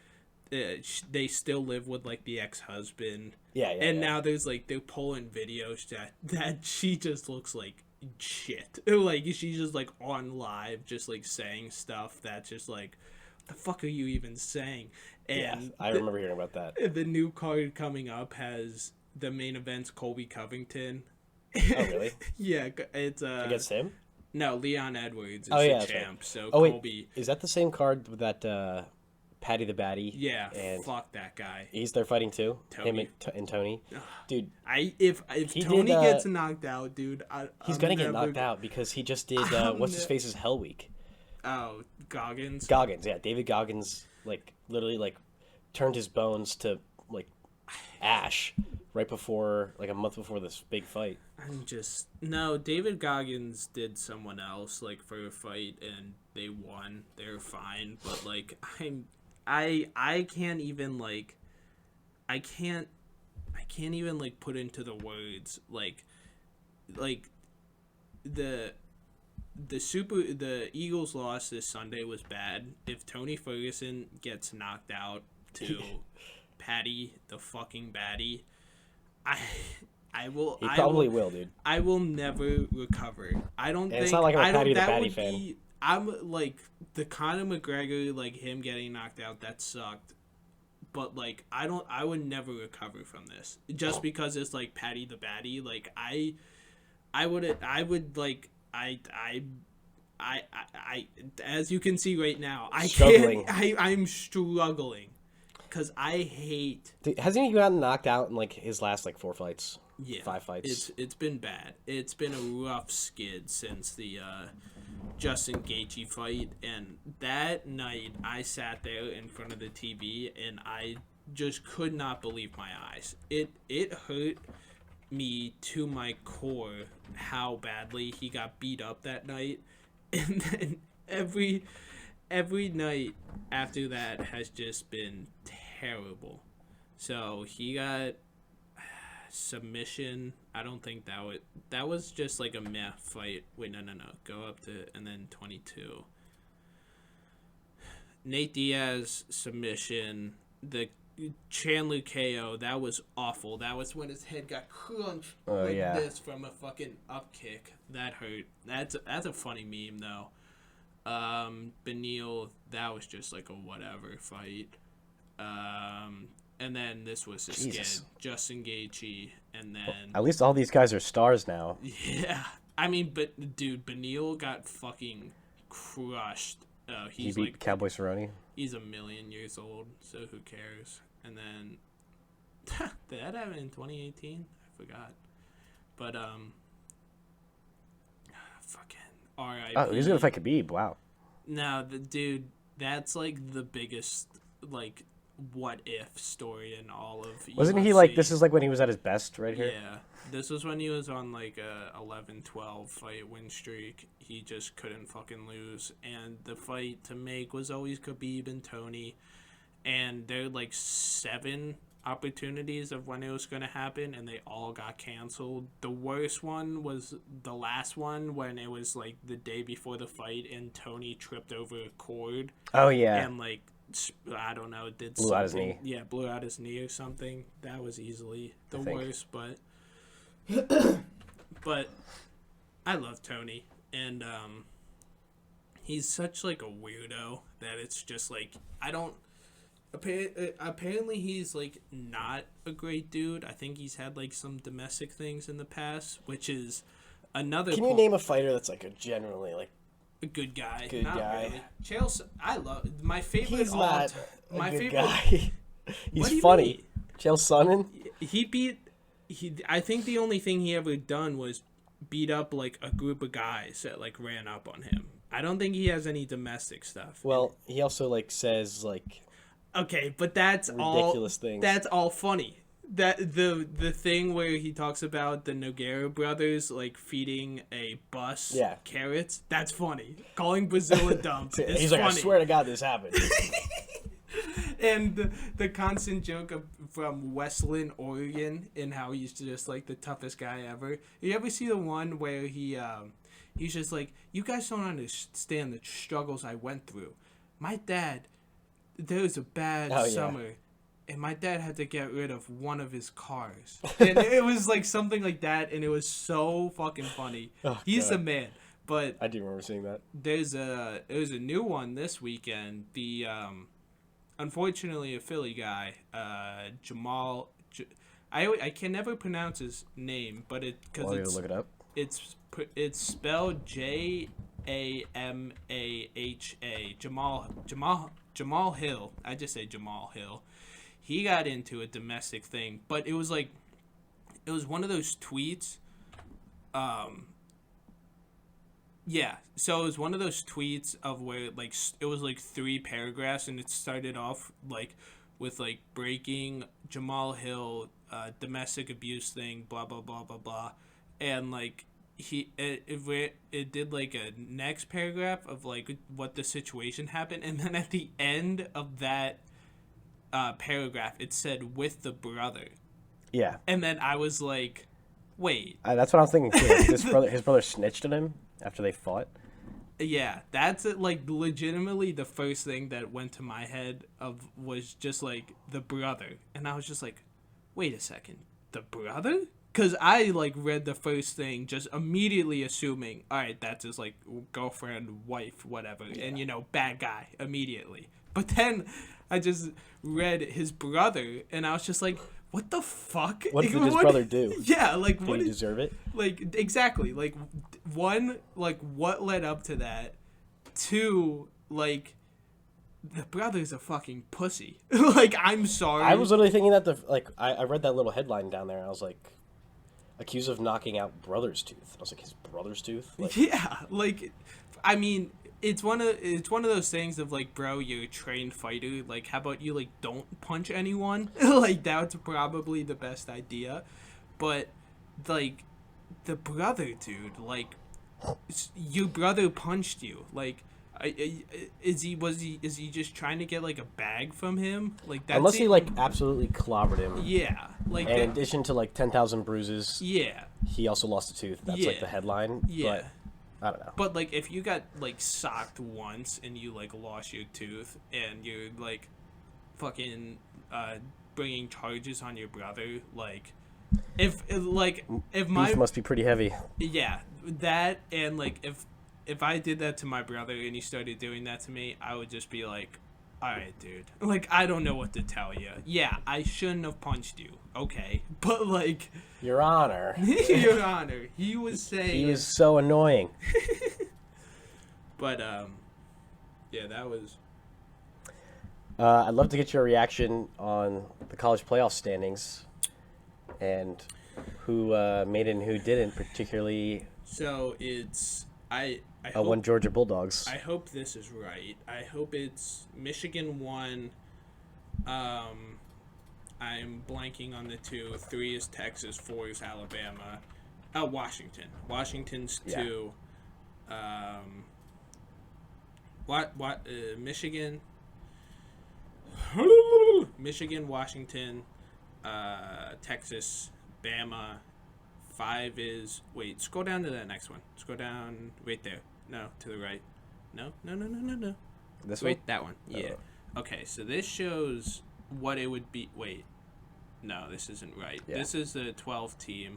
they still live with like the ex-husband. Yeah. Now there's like, they're pulling videos that she just looks like shit. Like she's just like on live, just like saying stuff that's just like, the fuck are you even saying? And I remember hearing about that. The new card coming up has the main event's Colby Covington. Oh really? Yeah, it's against him? No, Leon Edwards is the champ. Right. So Colby. Wait, is that the same card that Patty the Batty. Yeah, and fuck that guy. he's there fighting too. Tony. Him and Tony. Dude, If he Tony did, gets knocked out, dude, he's I'm gonna get never- knocked out because he just did what's his face's Hell Week. Oh, Goggins. Goggins, yeah, David Goggins, like literally like turned his bones to like ash right before, like a month before this big fight. No, David Goggins did someone else like for a fight and they won. They're fine, but like I can't even like I can't even like put into the words like the Eagles loss this Sunday was bad. If Tony Ferguson gets knocked out to Patty the fucking Batty, I will. He probably will, dude. I will never recover. I don't think. It's not like I'm a Patty the that Batty would fan. be. I'm like the Conor McGregor, like him getting knocked out. That sucked. But like I would never recover from this just because it's like Patty the Batty. Like I would like I as you can see right now, I'm struggling because I hate. Dude, hasn't he gotten knocked out in like his last like 4 fights? Yeah, 5 fights. It's been bad. It's been a rough skid since the Justin Gaethje fight, and that night I sat there in front of the TV and I just could not believe my eyes. It hurt me to my core how badly he got beat up that night, and then every night after that has just been terrible. So he got submission. I don't think that was just like a meh fight. Wait, no, go up to and then 22. Nate Diaz submission. The Chandler KO, that was awful. That was when his head got crunched this from a fucking up kick. That hurt. That's a funny meme though. Beneil, that was just like a whatever fight. And then this was a skid. Justin Gaethje, and then At least all these guys are stars now. yeah. I mean, but dude, Beneil got fucking crushed. He beat like Cowboy Cerrone. He's a million years old, so who cares? And then did that happen in 2018? I forgot. But fucking R.I.P. Oh, he's gonna fight Khabib. Wow. No, dude, that's like the biggest like what if story in all of Wasn't UFC. he like, this is like when he was at his best right here? Yeah, this was when he was on like a 11-12 fight win streak. He just couldn't fucking lose, and the fight to make was always Khabib and Tony, and there were like 7 opportunities of when it was going to happen, and they all got canceled. The worst one was the last one when it was like the day before the fight and Tony tripped over a cord. Oh yeah. And like, I don't know, blew out his knee. Yeah, blew out his knee or something. That was easily the worst, but but I love Tony, and he's such like a weirdo that it's just like I don't. Apparently he's like not a great dude. I think he's had like some domestic things in the past, which is another. Can you name a fighter that's like a generally like a good guy? Good guy. Really. Chael, I love my favorite. He's not my good favorite guy. He's What funny. mean? Chael Sonnen. I think the only thing he ever done was beat up like a group of guys that like ran up on him. I don't think he has any domestic stuff. Well, he also like says like. Okay, but that's ridiculous all. Things. That's all funny. That the thing where he talks about the Nogueira brothers like feeding a bus carrots. That's funny. Calling Brazil a dump. Is He's funny. like, I swear to God, this happened. And the constant joke from Westland, Oregon, and how he's just like the toughest guy ever. You ever see the one where he's just like, you guys don't understand the struggles I went through. My dad. There was a bad summer, and my dad had to get rid of one of his cars. And it was like something like that, and it was so fucking funny. He's the man. But I do remember seeing that. There's a new one this weekend. The unfortunately a Philly guy, Jamal. I can never pronounce his name, but look it up. It's spelled Jamaha. Jamal Jamal Hill, I just say Jamal Hill, he got into a domestic thing, but it was one of those tweets. Yeah, so it was one of those tweets of where like it was like 3 paragraphs, and it started off like with like breaking Jamal Hill domestic abuse thing, blah blah blah blah blah, and like it did like a next paragraph of like what the situation happened, and then at the end of that paragraph it said with the brother. Yeah. And then I was like, wait. That's what I was thinking too. His brother snitched on him after they fought. Yeah, that's it, like legitimately the first thing that went to my head was just like the brother, and I was just like, wait a second, the brother? Because I like read the first thing just immediately assuming, all right, that's his like girlfriend, wife, whatever, and bad guy immediately. But then I just read his brother, and I was just like, what the fuck? What did his brother do? Yeah, like did what? Did he deserve it? Like exactly. Like one, like what led up to that? 2, like the brother's a fucking pussy. Like I'm sorry. I was literally thinking that I read that little headline down there, and I was like, accused of knocking out brother's tooth. I was like, his brother's tooth? Like, yeah, like I mean, it's one of those things of like, bro, you're a trained fighter. Like, how about you like don't punch anyone? Like that's probably the best idea. But like the brother, dude, like your brother punched you. Like, is he just trying to get like a bag from him? Like that's unless he like absolutely clobbered him. Yeah, like and in addition to like 10,000 bruises. Yeah. He also lost a tooth. That's like the headline. Yeah. But I don't know. But like if you got like socked once and you like lost your tooth and you're like fucking bringing charges on your brother, like if my beef must be pretty heavy. Yeah, that, and like if I did that to my brother and he started doing that to me, I would just be like, all right, dude. Like, I don't know what to tell you. Yeah, I shouldn't have punched you. Okay. But, like... Your Honor. Your Honor. He was saying... He was so annoying. But, yeah, that was... I'd love to get your reaction on the college playoff standings and who made it and who didn't, particularly... So, it's... I hope, one Georgia Bulldogs. I hope this is right. I hope it's Michigan 1. I'm blanking on the 2. 3 is Texas. 4 is Alabama. Washington. Washington's 2. Michigan. Michigan, Washington, Texas, Bama. 5 is... Wait, scroll down to that next one. Scroll down right there. No, to the right. No. This Wait, one? that one. Yeah. Okay, so this shows what it would be... Wait. No, this isn't right. Yeah. This is the 12-team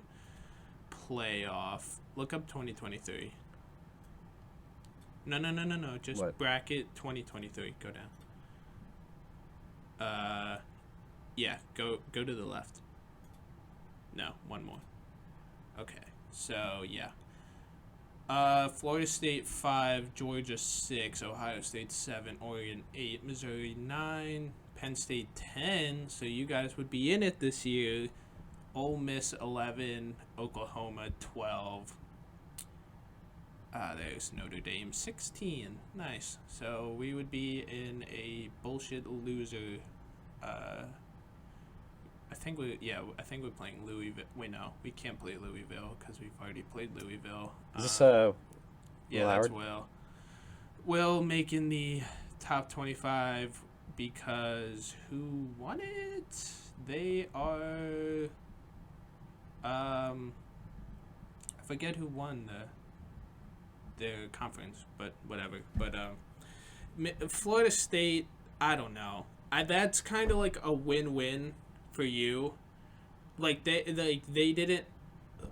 playoff. Look up 2023. No. Just what? bracket 2023. Go down. Yeah, go to the left. No, one more. Okay, so yeah. Florida State 5, Georgia 6, Ohio State 7, Oregon 8, Missouri 9, Penn State 10. So you guys would be in it this year. Ole Miss 11, Oklahoma 12. There's Notre Dame 16. Nice. So we would be in a bullshit loser. I think we're playing Louisville. Wait, no, we can't play Louisville because we've already played Louisville. Is this yeah, that's Will. Will making the top 25 because who won it? They are. I forget who won their conference, but whatever. But Florida State, I don't know. That's kind of like a win-win for you. Like they didn't.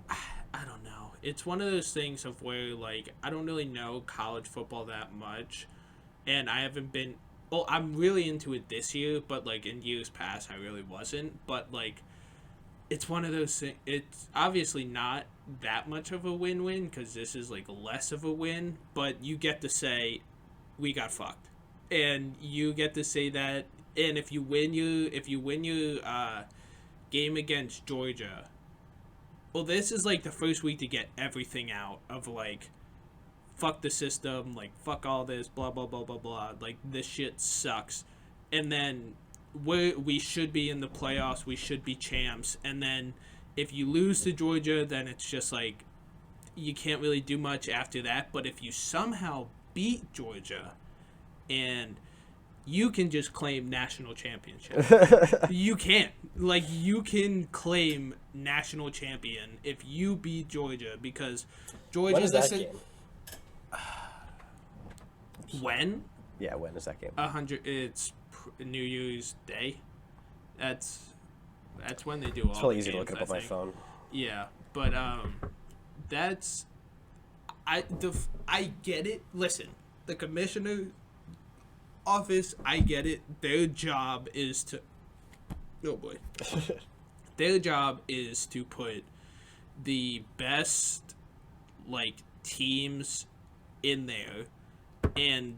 I don't know. It's one of those things of where like I don't really know college football that much, and I haven't been. Well, I'm really into it this year, but like in years past, I really wasn't. But like, it's one of those things. It's obviously not that much of a win-win because this is like less of a win, but you get to say, we got fucked. and you get to say that. And if you win your game against Georgia, well, this is like the first week to get everything out of like, fuck the system, like fuck all this, blah blah blah blah blah. Like this shit sucks, and then we should be in the playoffs. We should be champs, and then if you lose to Georgia, then it's just like you can't really do much after that. But if you somehow beat Georgia, and you can just claim national championship. You can't. Like, you can claim national champion if you beat Georgia, because Georgia... When is that game? When? Yeah, when is that game? It's New Year's Day. That's when they do all It's really the easy to games, look it up on my phone. Yeah, but that's... I get it. Listen, the commissioner... office, I get it. Their job is to their job is to put the best like teams in there, and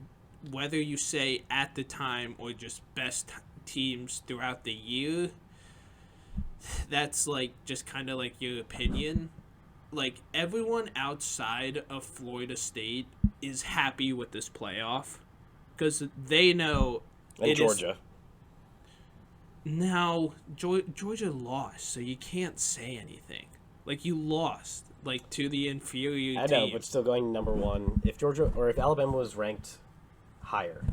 whether you say at the time or just best teams throughout the year, that's like just kind of like your opinion. Like, everyone outside of Florida State is happy with this playoff. Because they know... And Georgia. Now, Georgia lost, so you can't say anything. Like, you lost, like, to the inferior team. I know, but still going number one. If Georgia, or if Alabama was ranked higher,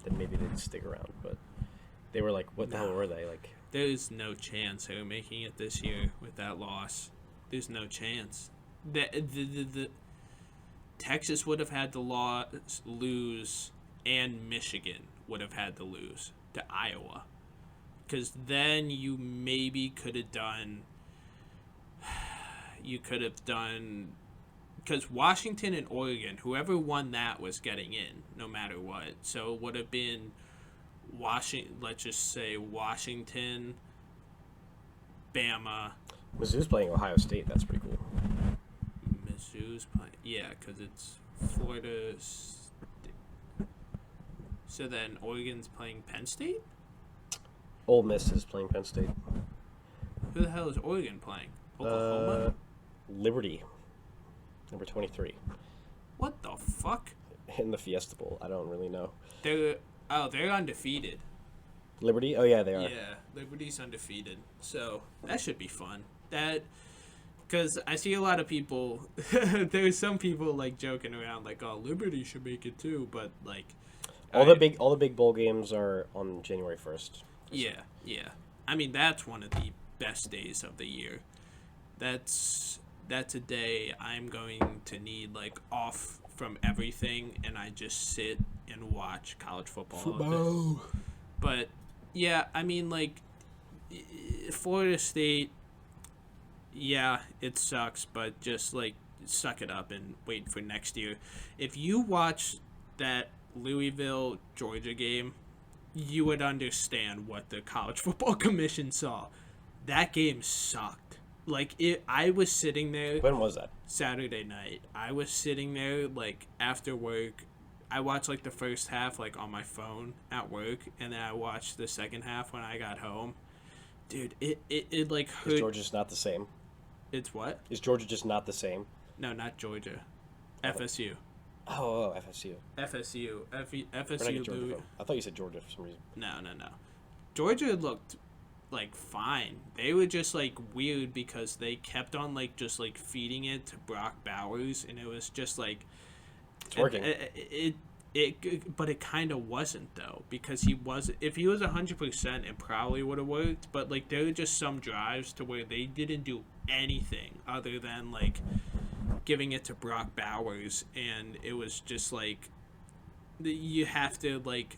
then maybe they'd stick around. But they were like, what the hell were they? Like, there's no chance they were making it this year with that loss. There's no chance. The Texas would have had to lose... and Michigan would have had to lose to Iowa. Because then you maybe could have done... Because Washington and Oregon, whoever won that was getting in, no matter what. So it would have been let's just say Washington, Bama... Mizzou's playing Ohio State. That's pretty cool. Mizzou's playing... Yeah, because it's Florida... So then Oregon's playing Penn State? Ole Miss is playing Penn State. Who the hell is Oregon playing? Oklahoma? Liberty. Number 23. What the fuck? In the Fiesta Bowl. I don't really know. They're undefeated. Liberty? Oh, yeah, they are. Yeah, Liberty's undefeated. So that should be fun. Because I see a lot of people... There's some people, like, joking around, like, oh, Liberty should make it too, but, like... All the big bowl games are on January 1st. Yeah. I mean, that's one of the best days of the year. That's a day I'm going to need like off from everything, and I just sit and watch college football. But yeah, I mean, like, Florida State, yeah, it sucks, but just like suck it up and wait for next year. If you watch that Louisville Georgia game, you would understand what the College Football Commission saw. That game sucked. Like, I was sitting there. When was that? Saturday night. I was sitting there like after work. I watched like the first half like on my phone at work, and then I watched the second half when I got home. Dude, it like hurt. Is Georgia just not the same? It's what? Is Georgia just not the same? No, not Georgia. FSU. Oh, FSU. FSU. FSU. I thought you said Georgia for some reason. No. Georgia looked like fine. They were just like weird because they kept on like just like feeding it to Brock Bowers, and it was just like it's working. But it kind of wasn't though, because he was. If he was 100%, it probably would have worked. But like there were just some drives to where they didn't do anything other than like giving it to Brock Bowers, and it was just like you have to like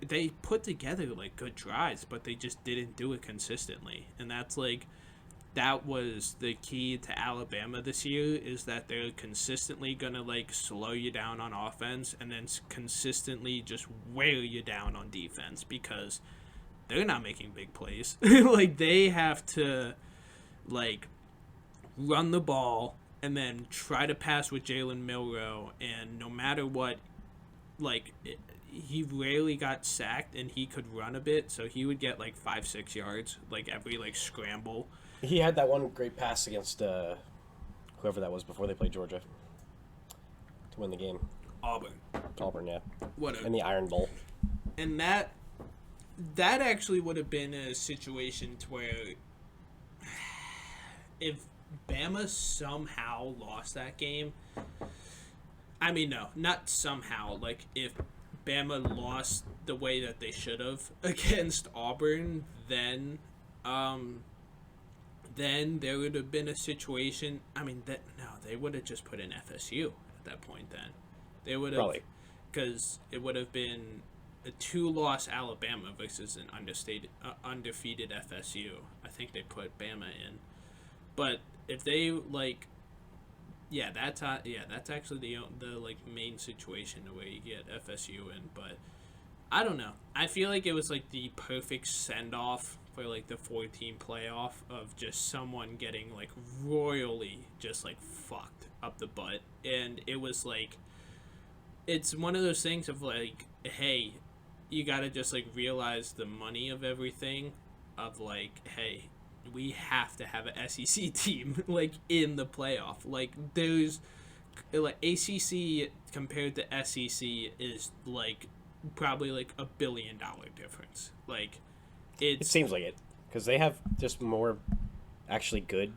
they put together like good drives, but they just didn't do it consistently, and that was the key to Alabama this year, is that they're consistently gonna like slow you down on offense and then consistently just wear you down on defense, because they're not making big plays. Like they have to like run the ball and then try to pass with Jalen Milroe, and no matter what, like he rarely got sacked, and he could run a bit, so he would get like 5-6 yards like every like scramble. He had that one great pass against whoever that was before they played Georgia to win the game. Auburn, yeah. In the Iron Bowl. And that actually would have been a situation to where if Bama somehow lost that game, I mean, no, not somehow. Like, if Bama lost the way that they should have against Auburn, then there would have been a situation. I mean, they would have just put in FSU at that point. Then they would have, because it would have been a 2-loss Alabama versus an undefeated FSU. I think they put Bama in, but if they like. Yeah, that's actually the like main situation where you get FSU in, but I don't know. I feel like it was like the perfect send off for like the 4-team playoff of just someone getting like royally just like fucked up the butt, and it was like it's one of those things of like, hey, you gotta just like realize the money of everything, of like, hey, we have to have an SEC team like in the playoff. Like there's like ACC compared to SEC is like probably like $1 billion difference. Like it seems like it, because they have just more actually good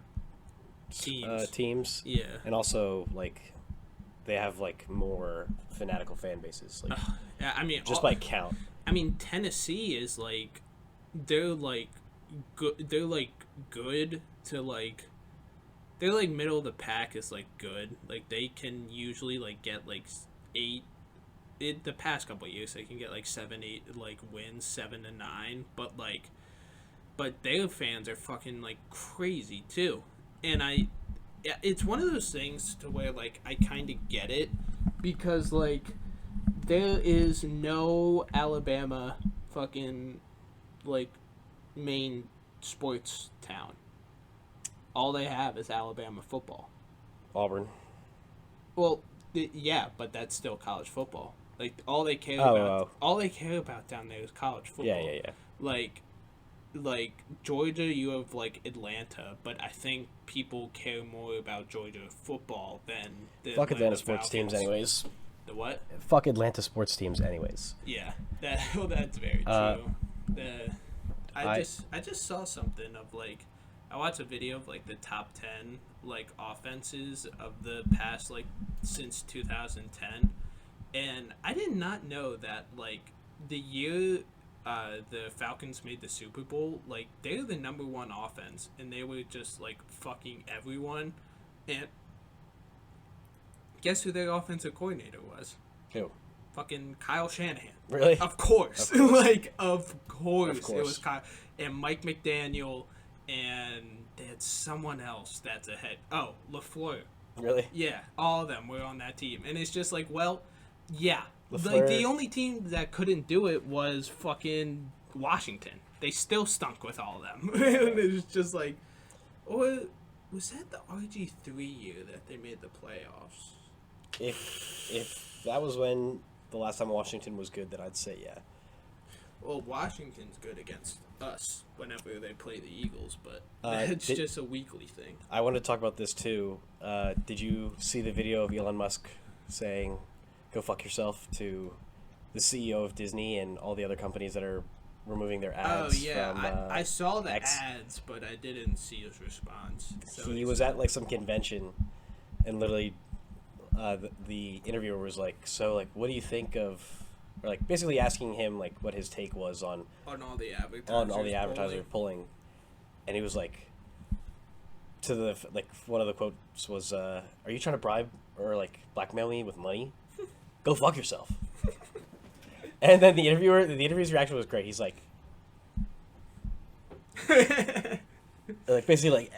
teams. Yeah, and also like they have like more fanatical fan bases. Like yeah, I mean just by count. I mean Tennessee is like they're like good. They're like good to like. They're like middle of the pack is like good. Like they can usually like get like 8. The past couple of years they can get like 7, 8 like wins, 7 to 9. But their fans are fucking like crazy too. And it's one of those things to where like I kind of get it, because like there is no Alabama fucking like main sports town. All they have is Alabama football. Auburn. Well, yeah, but that's still college football. Like all they care about down there is college football. Yeah. Like Georgia, you have like Atlanta, but I think people care more about Georgia football than the Fuck Atlanta Falcons. sports teams anyways. The what? Fuck Atlanta sports teams anyways. Yeah, that's very true. I just saw something of like, I watched a video of like the top 10 like offenses of the past like since 2010, and I did not know that like the year the Falcons made the Super Bowl, like they're the number 1 offense, and they were just like fucking everyone. And guess who their offensive coordinator was? Who? Fucking Kyle Shanahan. Really? Of course. Like, of course. It was Kyle. And Mike McDaniel, and they had someone else that's ahead. Oh, LaFleur. Really? Yeah, all of them were on that team. And it's just like, well, yeah. LaFleur. Like, the only team that couldn't do it was fucking Washington. They still stunk with all of them. And it was just like, or was that the RG3 year that they made the playoffs? If that was when the last time Washington was good, then I'd say yeah. Well, Washington's good against us whenever they play the Eagles, but it's just a weekly thing. I want to talk about this too. Did you see the video of Elon Musk saying, "Go fuck yourself" to the CEO of Disney and all the other companies that are removing their ads? Oh yeah, from, I saw the X? ads, but I didn't see his response. So he was at like some convention, and literally, the interviewer was like, "So like, what do you think of?" Or like basically asking him like what his take was on all the advertisers pulling, and he was like, to the like one of the quotes was, "Are you trying to bribe or like blackmail me with money? Go fuck yourself." And then the interviewer's reaction was great. He's like, like basically like,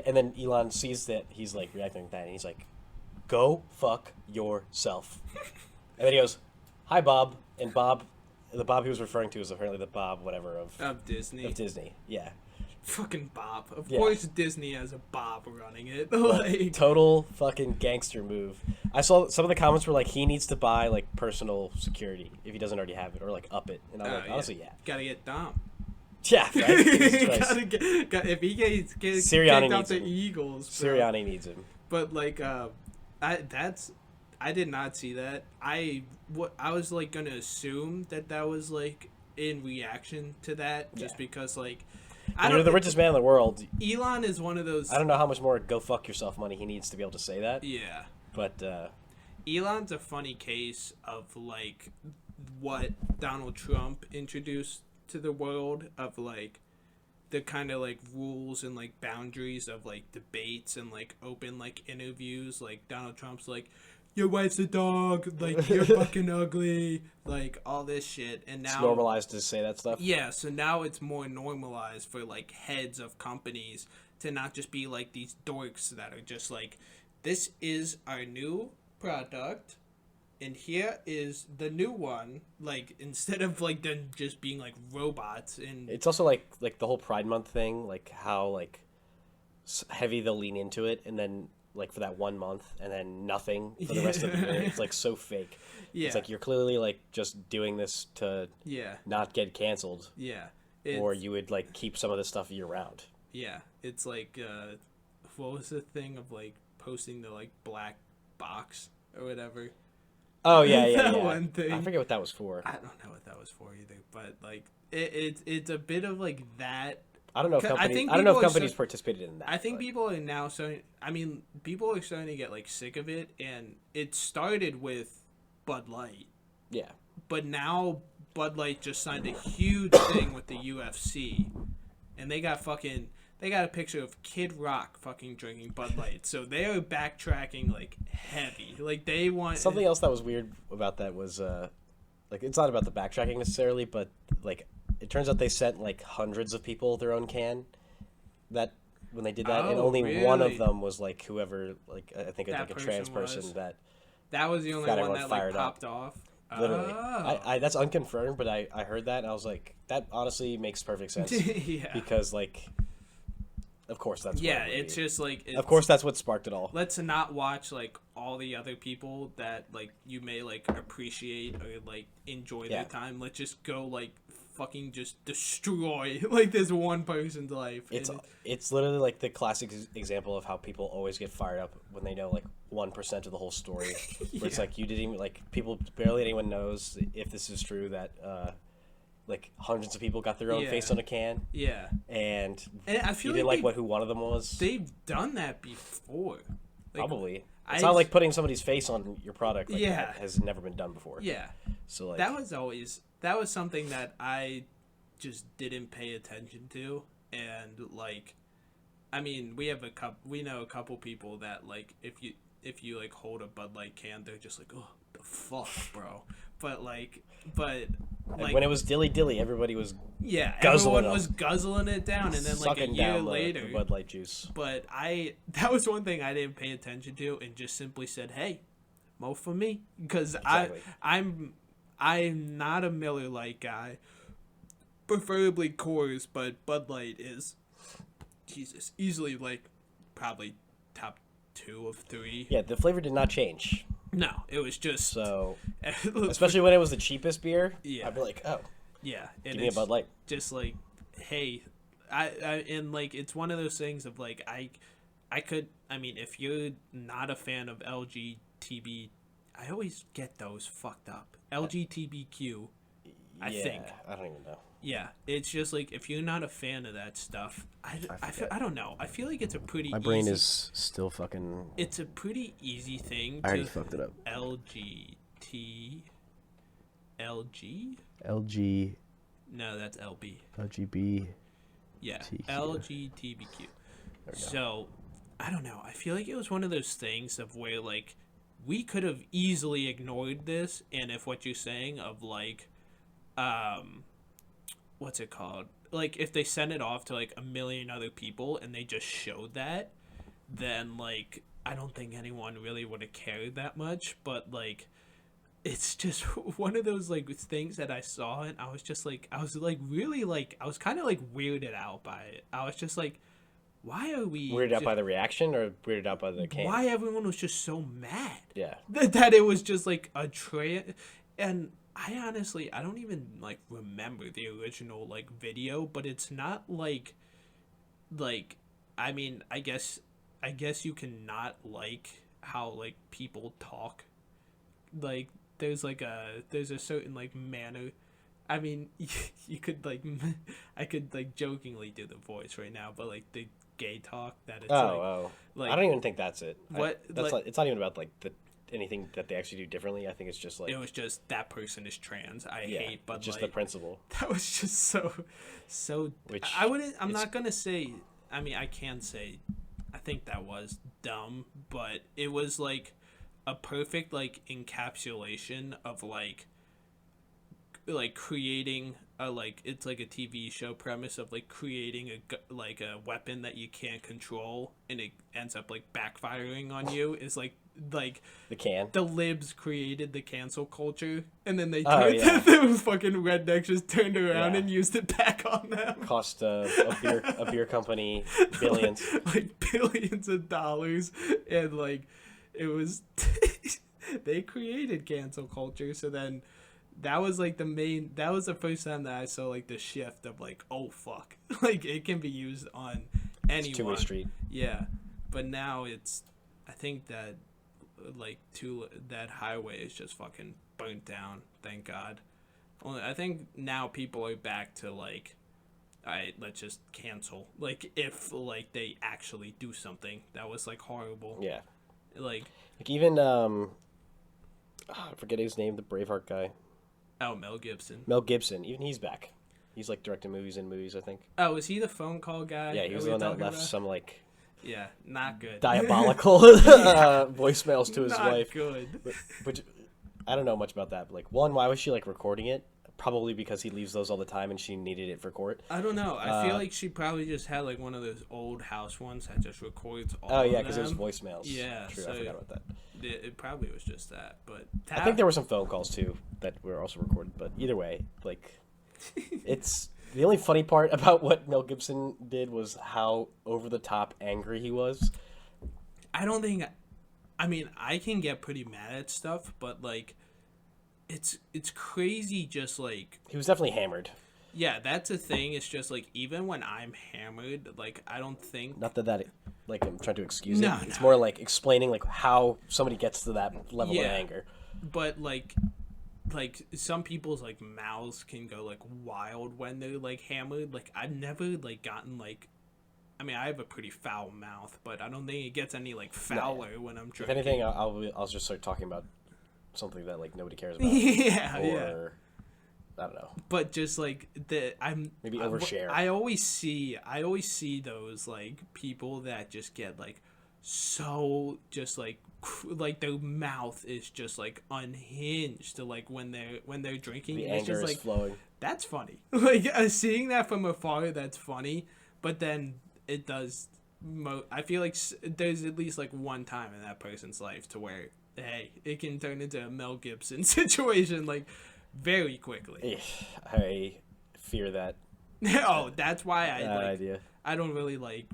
and then Elon sees that he's like reacting like that, and he's like, "Go fuck yourself." And then he goes, "Hi, Bob." And Bob, the Bob he was referring to is apparently the Bob whatever of Disney. Of Disney, yeah. fucking Bob. Of Yeah. course Disney has a Bob running it. Like, Total fucking gangster move. I saw some of the comments were like, he needs to buy like personal security if he doesn't already have it, or like up it. And I'm like, honestly, yeah. Gotta get Dom. Yeah, right? Jesus Christ. If he gets Sirianni kicked out needs the him. Eagles, bro. Sirianni needs him. But like, I did not see that. I was like gonna assume that was like in reaction to that, just because like You're the richest man in the world. Elon is one of those. I don't know how much more go fuck yourself money he needs to be able to say that. Yeah. But Elon's a funny case of like what Donald Trump introduced to the world, of like the kind of like rules and like boundaries of like debates and like open like interviews. Like Donald Trump's like, your wife's a dog, like you're fucking ugly, like all this shit. And now it's normalized to say that stuff. Yeah, so now it's more normalized for like heads of companies to not just be like these dorks that are just like, this is our new product and here is the new one, like instead of like them just being like robots. And it's also like the whole Pride Month thing, like how like heavy they'll lean into it, and then like for that 1 month, and then nothing for the rest of the year. It's like so fake. Yeah. It's like you're clearly like just doing this to not get canceled. Yeah. Or you would like keep some of this stuff year round. Yeah. It's like what was the thing of like posting the like black box or whatever? Oh yeah, that yeah. one thing. I forget what that was for. I don't know what that was for either, but like it's a bit of like that. I don't know if companies participated in that. I think people are now starting. I mean, people are starting to get like sick of it, and it started with Bud Light. Yeah. But now Bud Light just signed a huge thing with the UFC, and they got a picture of Kid Rock fucking drinking Bud Light. So they are backtracking like heavy. Like they want something else that was weird about that was like it's not about the backtracking necessarily, but like it turns out they sent like hundreds of people their own can that when they did that, and only really? one of them was like whoever, like I think That like a trans person person that was the only got one everyone that fired like popped up. off. Literally. Oh. I that's unconfirmed, but I heard that and I was like, that honestly makes perfect sense. Yeah. Because like of course that's what it's just like of course that's what sparked it all. Let's not watch like all the other people that like you may like appreciate or like enjoy their time. Let's just go like fucking just destroy like this one person's life. It's literally like the classic example of how people always get fired up when they know like 1% of the whole story. Where it's like you didn't even like people barely anyone knows if this is true that like hundreds of people got their own face on a can. Yeah. And I feel you didn't like who one of them was. They've done that before. Like, probably. It's not like putting somebody's face on your product like Yeah. that has never been done before. Yeah. So like that was something that I just didn't pay attention to, and like I mean, we know a couple people that like if you like hold a Bud Light can, they're just like, oh, the fuck, bro. But when it was dilly, everybody was everyone was guzzling it down, and then like a year later, the Bud Light juice. But that was one thing I didn't pay attention to, and just simply said, hey, mo for me, because I'm not a Miller Lite guy, preferably Coors, but Bud Light is easily like probably top 2 of 3. Yeah, the flavor did not change. No, it was just so. Especially when it was the cheapest beer, I'd be like, oh, yeah, give me a Bud Light. Just like, hey, I and like it's one of those things of like I could, I mean, if you're not a fan of LGTB, I always get those fucked up. LGBTQ, I think. I don't even know. Yeah, it's just like if you're not a fan of that stuff, I don't know. I feel like it's a pretty. My brain is still fucking. It's a pretty easy thing. I already fucked it up. LG. No, that's LB. LGB. Yeah, LGBTQ. So, I don't know. I feel like it was one of those things of where like we could have easily ignored this, and if what you're saying of like, what's it called? Like if they sent it off to like a million other people and they just showed that, then like I don't think anyone really would have cared that much. But like it's just one of those like things that I saw, and I was just like, I was like really like, I was kind of like weirded out by it. I was just like, why are we Weirded out by the reaction or weirded out by the can? Why everyone was just so mad? Yeah. That it was just like a trend, and I honestly I don't even like remember the original like video, but it's not like I mean I guess you can not like how like people talk. Like there's a certain like manner. I mean, you could like I could like jokingly do the voice right now, but like the gay talk that it's like I don't even think that's it. That's like, it's not even about like anything that they actually do differently. I think it's just like it was just that person is trans. I hate, but just like, the principle. That was just so. Which I'm not gonna say. I mean, I can say, I think that was dumb, but it was like a perfect like encapsulation of like creating a like it's like a TV show premise of like creating a weapon that you can't control and it ends up like backfiring on you is like the libs created the cancel culture and then they turned the fucking rednecks just turned around and used it back on them. Cost a beer company billions like billions of dollars, and like it was they created cancel culture. So then that was like that was the first time that I saw like the shift of like, oh fuck, like it can be used on anyone. It's two-way street. Yeah, but now I think that like that highway is just fucking burnt down. Thank God. I think now people are back to like, let's just cancel. Like if like they actually do something that was like horrible. Yeah. Like even I forget his name, the Braveheart guy. Oh, Mel Gibson. Mel Gibson, even he's back. He's like directing movies, I think. Oh, is he the phone call guy? Yeah, he was the one that left some like yeah, not good. Diabolical voicemails to his wife. Not good. Which I don't know much about that. But like, one, why was she like recording it? Probably because he leaves those all the time and she needed it for court. I don't know. I feel like she probably just had like one of those old house ones that just records all of them. Oh yeah, because it was voicemails. Yeah, true. So I forgot about that. It probably was just that, but I think there were some phone calls too that were also recorded. But either way, like, it's the only funny part about what Mel Gibson did was how over the top angry he was. I don't think. I mean, I can get pretty mad at stuff, but like, it's crazy. Just like he was definitely hammered. Yeah, that's a thing. It's just like even when I'm hammered, like I don't think. Not that like I'm trying to excuse it. It's more like explaining like how somebody gets to that level of anger. But like some people's like mouths can go like wild when they're like hammered. Like I've never like gotten like. I mean, I have a pretty foul mouth, but I don't think it gets any like fouler when I'm drinking. If anything, I'll just start talking about something that like nobody cares about. Yeah. I don't know. But just like maybe overshare. I always see those like people that just get like so just like their mouth is just like unhinged to like when they're drinking. The and anger it's just, is like, flowing. That's funny. Like seeing that from afar, that's funny. But then it does. I feel like there's at least like one time in that person's life to where hey, it can turn into a Mel Gibson situation like very quickly. I fear that. Oh, that's why idea. I don't really like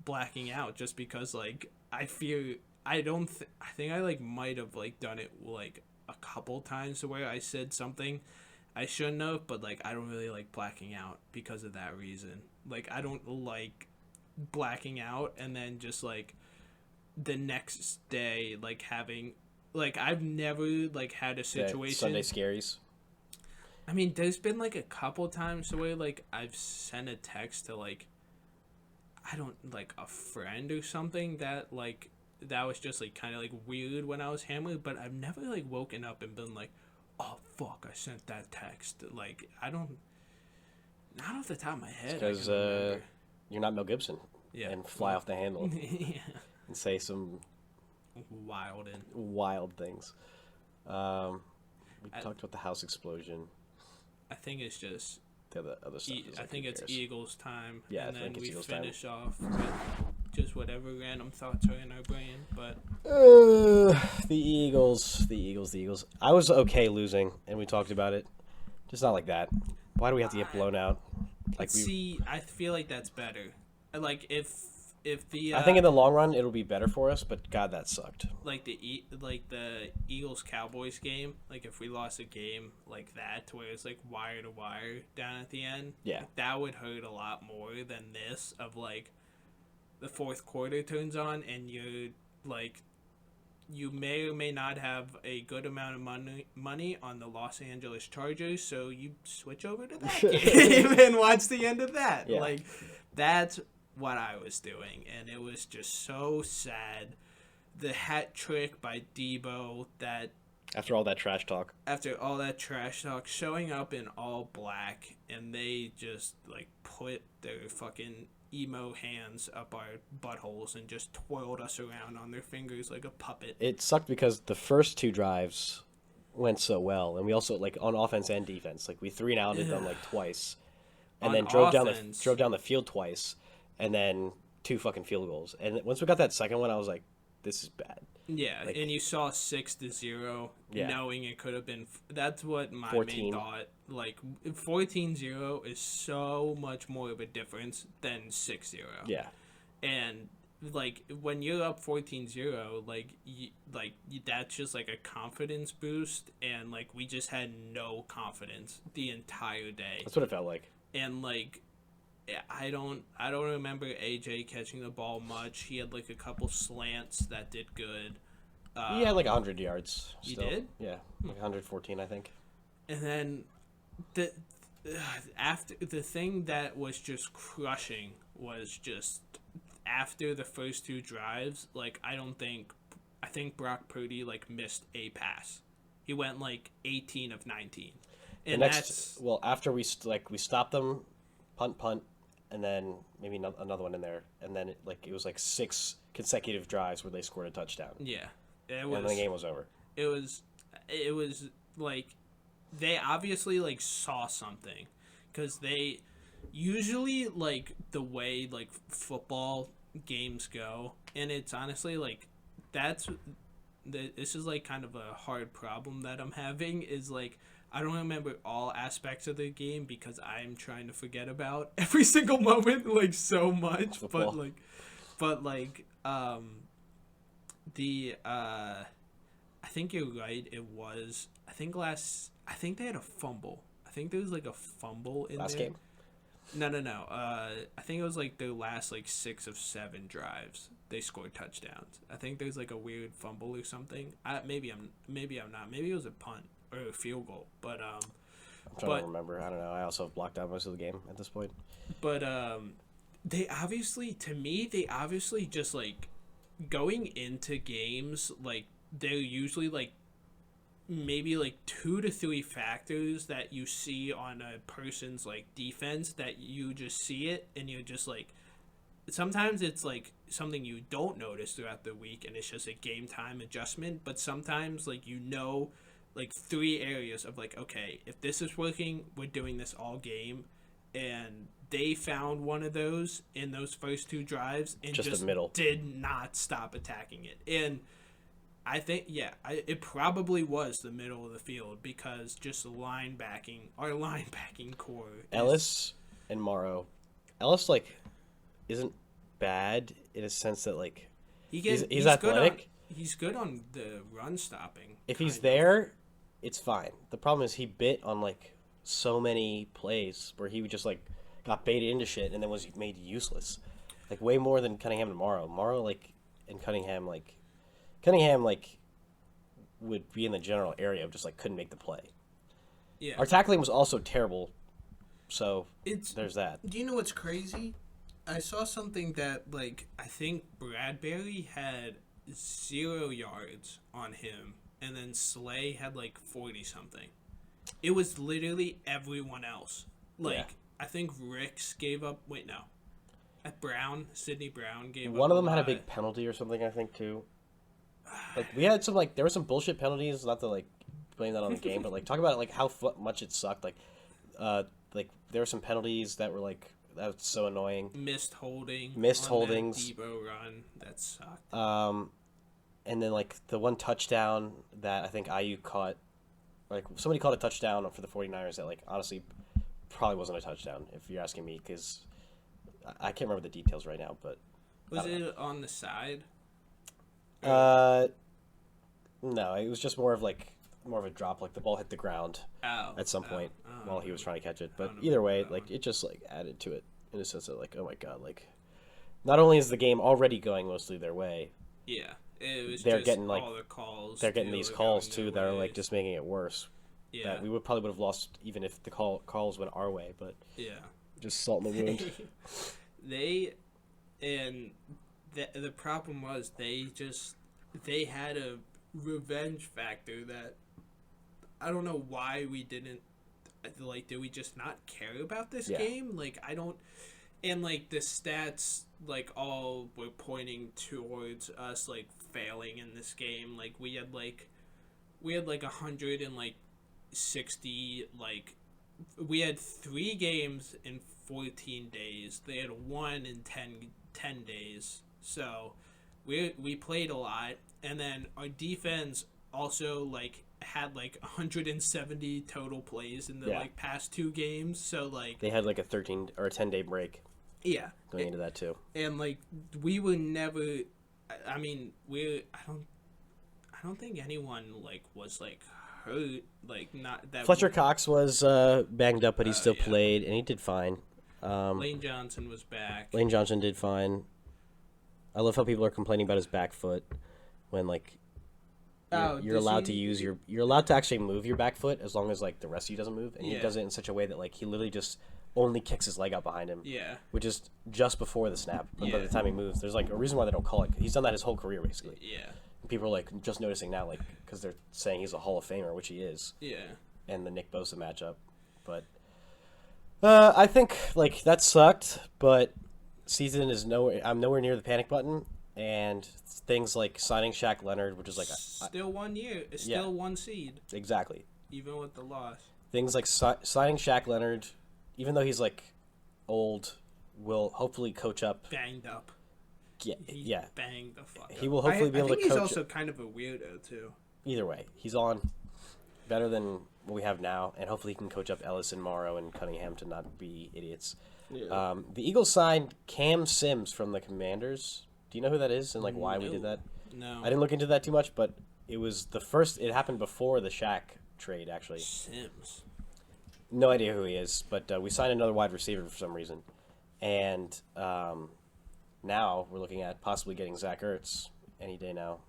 blacking out just because like I fear I think I like might have like done it like a couple times where I said something I shouldn't have, but like I don't really like blacking out because of that reason. Like I don't like blacking out and then just like the next day like having like I've never like had a situation Sunday scaries. I mean, there's been like a couple times where like I've sent a text to like I don't like a friend or something that like that was just like kind of like weird when I was hammered, but I've never like woken up and been like, oh fuck, I sent that text. Like I don't, not off the top of my head. Because you're not Mel Gibson. Yeah. And fly off the handle. Yeah. And say some wild things. We talked about the house explosion. I think it's just the other stuff. I think it's Eagles time. Yeah, and I think then it's we Eagles finish time. off with just whatever random thoughts are in our brain. But The Eagles. I was okay losing, and we talked about it. Just not like that. Why do we have to get blown out? I feel like that's better. Like if the I think in the long run it'll be better for us, but God, that sucked. like the Eagles Cowboys game, like if we lost a game like that to where it's like wire to wire down at the end, Yeah. that would hurt a lot more than this of like the fourth quarter turns on and you may or may not have a good amount of money on the Los Angeles Chargers, so you switch over to that game and watch the end of that. Yeah. Like, that's what I was doing, and it was just so sad. The hat trick by Debo, that After all that trash talk. showing up in all black, and they just, like, put their fucking emo hands up our buttholes and just twirled us around on their fingers like a puppet. It sucked because the first two drives went so well, and we also, like, on offense and defense, like, we 3-and-outed them, like, twice, and On then drove down the field twice, and then 2 fucking field goals. And once we got that second one, I was like, this is bad. Yeah, Like, and you saw 6-0, Yeah. knowing it could have been. That's what my 14. main thought. Like 14-0 is so much more of a difference than 6-0. Yeah. And like when you're up 14-0, that's just like a confidence boost, and like we just had no confidence the entire day. That's what it felt like. And like I don't remember AJ catching the ball much. He had like a couple slants that did good. He had like 100 yards. He Still. did? Yeah, like 114, I think. And then after the thing that was just crushing was just after the first 2 drives, like I think Brock Purdy like missed a pass. He went like 18 of 19. And after we stopped them, punt, and then maybe another one in there, and then it was like 6 consecutive drives where they scored a touchdown. Yeah, and then the game was over. It was like they obviously like saw something, because they usually like the way like football games go, and it's honestly like this is like kind of a hard problem that I'm having, is like I don't remember all aspects of the game because I'm trying to forget about every single moment like so much. Football. I think you're right. It was I think they had a fumble. I think there was like a fumble in Last there. game? No. I think it was like their last like 6 of 7 drives. They scored touchdowns. I think there's like a weird fumble or something. Maybe I'm not. Maybe it was a punt or a field goal. But I'm trying to remember. I don't know. I also have blocked out most of the game at this point. But they obviously just like going into games, like they're usually like maybe like 2 to 3 factors that you see on a person's like defense that you just see it and you're just like, sometimes it's like something you don't notice throughout the week and it's just a game time adjustment, but sometimes like like 3 areas of like, okay, if this is working, we're doing this all game, and they found one of those in those first 2 drives and just the middle. Did not stop attacking it. And I think, it probably was the middle of the field, because just our linebacking core. Ellis and Morrow. Ellis, like, isn't bad in a sense that, like, he's athletic. He's good on the run stopping. If he's there, it's fine. The problem is he bit on, like, so many plays where he would just, like, got baited into shit and then was made useless. Like, way more than Cunningham and Morrow. Morrow, like, and Cunningham, would be in the general area of just, like, couldn't make the play. Yeah. Our tackling was also terrible, so there's that. Do you know what's crazy? I saw something that, like, I think Bradbury had 0 yards on him, and then Slay had, like, 40-something. It was literally everyone else. Like, Yeah. I think Ricks gave up... Wait, no. Sidney Brown gave up. One of them had a big penalty or something, I think, too. Like, we had some, like, there were some bullshit penalties, not to, like, blame that on the game, but, like, talk about, like, how much it sucked. Like, there were some penalties that were, like, that was so annoying. Missed holdings. Debo run that sucked. And then like the one touchdown that I think IU caught, like somebody caught a touchdown for the 49ers that like honestly probably wasn't a touchdown if you're asking me, because I can't remember the details right now, but was it on the side? No, it was just more of a drop, like the ball hit the ground at some point while he was trying to catch it. But either way, like it just like added to it in a sense of like, oh my god, like not only is the game already going mostly their way, it was they're just getting like all the calls. They're getting these calls too that are like just making it worse. Yeah, that we probably would have lost even if the calls went our way, but just salt in the wound. The problem was they had a revenge factor that I don't know why we didn't, like, did we just not care about this game? Like, I don't, and like the stats like all were pointing towards us like failing in this game. Like we had like 160, like we had 3 games in 14 days. They had 1 in 10 days. So we played a lot, and then our defense also like had like 170 total plays in the like past 2 games. So like they had like a 13 or a 10-day break. Yeah, going into that too. And like we were never. I mean, I don't think anyone like was like hurt. Like not that. Fletcher Cox was banged up, but he still played, and he did fine. Lane Johnson was back. Lane Johnson did fine. I love how people are complaining about his back foot when like you're allowed to use you're allowed to actually move your back foot as long as like the rest of you doesn't move, and he does it in such a way that like he literally just only kicks his leg out behind him. Yeah. Which is just before the snap. But by the time he moves, there's like a reason why they don't call it. He's done that his whole career basically. Yeah. And people are like just noticing now, like because they're saying he's a Hall of Famer, which he is. Yeah. And the Nick Bosa matchup, but I think like that sucked. But season is I'm nowhere near the panic button, and things like signing Shaq Leonard, which is like still 1 year, it's still 1 seed. Exactly. Even with the loss. Things like signing Shaq Leonard. Even though he's like old, will hopefully coach up. Banged up. Yeah. Banged the fuck up. He will hopefully be able to coach. I think he's also kind of a weirdo too. Either way, he's on better than what we have now, and hopefully he can coach up Ellis and Morrow and Cunningham to not be idiots. Yeah. The Eagles signed Cam Sims from the Commanders. Do you know who that is and like why we did that? No. I didn't look into that too much, but it was it happened before the Shaq trade actually. Sims. No idea who he is, but we signed another wide receiver for some reason. And now we're looking at possibly getting Zach Ertz any day now,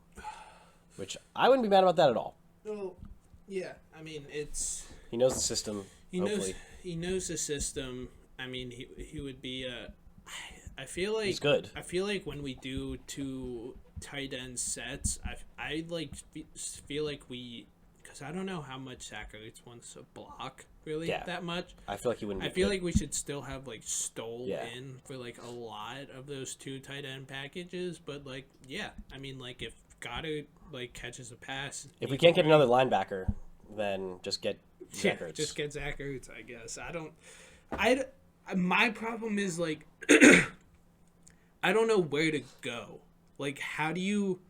which I wouldn't be mad about that at all. Well, yeah. I mean, he knows the system. He knows the system. I mean, he would be I feel like he's good. I feel like when we do 2 tight end sets, I like feel like we. Because I don't know how much Zach Ertz wants to block, really, that much. I feel like he wouldn't. I feel like we should still have, like, Stoll in for, like, a lot of those 2 tight end packages. But, like, I mean, like, if Goddard, like, catches a pass. If we can't get another linebacker, then just get Zach Ertz. Just get Zach Ertz, I guess. My problem is, like, I don't know where to go. Like, how do you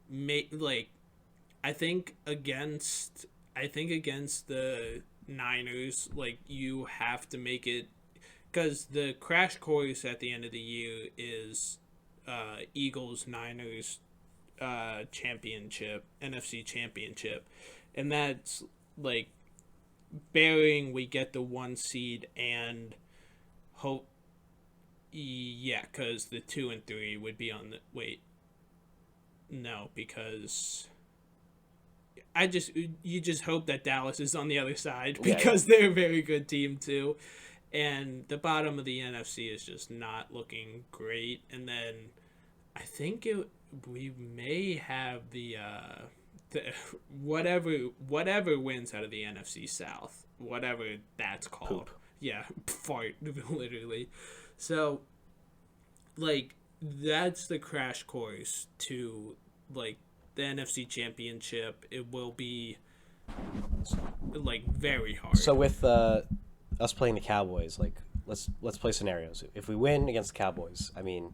make, like, I think against the Niners, like, you have to make it, because the crash course at the end of the year is Eagles Niners championship, NFC championship, and that's like bearing we get the 1 seed and hope. Yeah, because the 2 and 3 would be on the because. You just hope that Dallas is on the other side because they're a very good team too, and the bottom of the NFC is just not looking great. And then I think we may have the whatever wins out of the NFC South, whatever that's called. Poop. Yeah, fart literally. So, like, that's the crash course to like. The NFC Championship, it will be like very hard. So with us playing the Cowboys, like let's play scenarios. If we win against the Cowboys, I mean,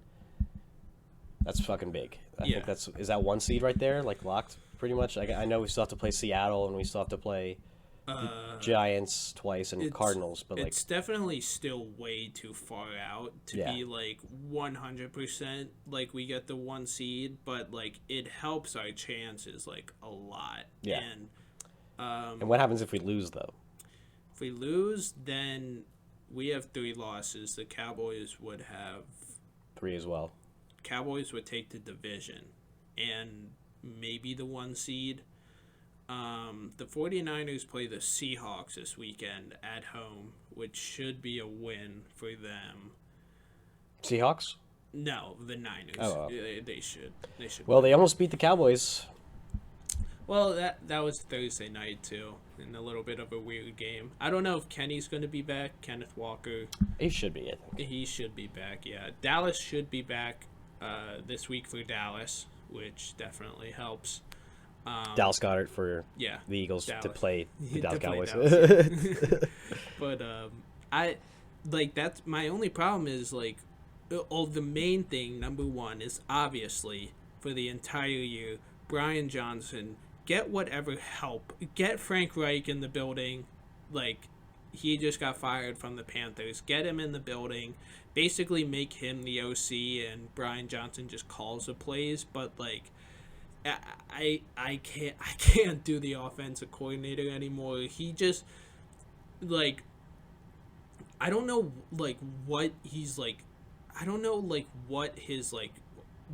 that's fucking big. I think is that 1 seed right there, like locked pretty much. I know we still have to play Seattle and we still have to play the Giants twice and Cardinals, but it's definitely still way too far out to be like 100% like we get the 1 seed, but like it helps our chances like a lot. Yeah. And what happens if we lose though? If we lose, then we have 3 losses. The Cowboys would have 3 as well. Cowboys would take the division and maybe the 1 seed. The 49ers play the Seahawks this weekend at home, which should be a win for them. Seahawks? No, the Niners. Oh. They should. Well, they almost beat the Cowboys. Well, that was Thursday night too, in a little bit of a weird game. I don't know if Kenny's going to be back. Kenneth Walker. He should be, I think. He should be back. Yeah, Dallas should be back this week for Dallas, which definitely helps. Dallas Goedert for the Eagles to play the Dallas Cowboys. But I like that's my only problem is like the main thing, number one, is obviously for the entire year, Brian Johnson, get whatever help. Get Frank Reich in the building. Like, he just got fired from the Panthers. Get him in the building. Basically make him the OC and Brian Johnson just calls the plays. But, like, I can't do the offensive coordinator anymore. He just, like, I don't know, like, what he's, like, I don't know, like, what his, like,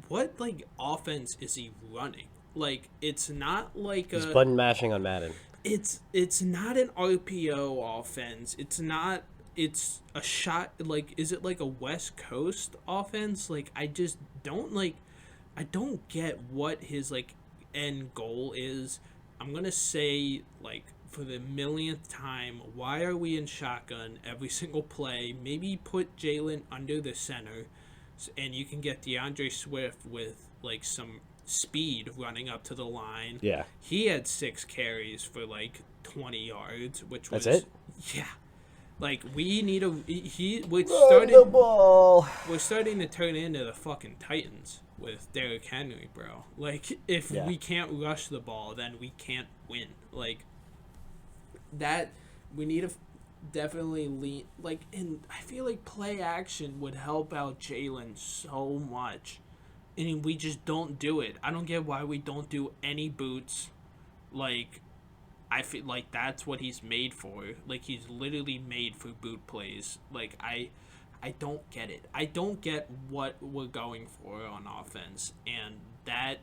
what, like, offense is he running? Like, it's not like he's button mashing on Madden. It's not an RPO offense. It's not, it's a shot, like, is it like a West Coast offense? Like, I just don't, like, I don't get what his, like, end goal is. I'm going to say, like, for the millionth time, why are we in shotgun every single play? Maybe put Jalen under the center, and you can get DeAndre Swift with, like, some speed running up to the line. Yeah. He had 6 carries for, like, 20 yards, which was... That's it? Yeah. Like, we need a... We're starting to turn into the fucking Titans with Derrick Henry, bro. Like, if we can't rush the ball, then we can't win. Like, that... We need to definitely lean... Like, and I feel like play action would help out Jalen so much. And we just don't do it. I don't get why we don't do any boots. Like, I feel like that's what he's made for. Like, he's literally made for boot plays. Like, I don't get it. I don't get what we're going for on offense. And that,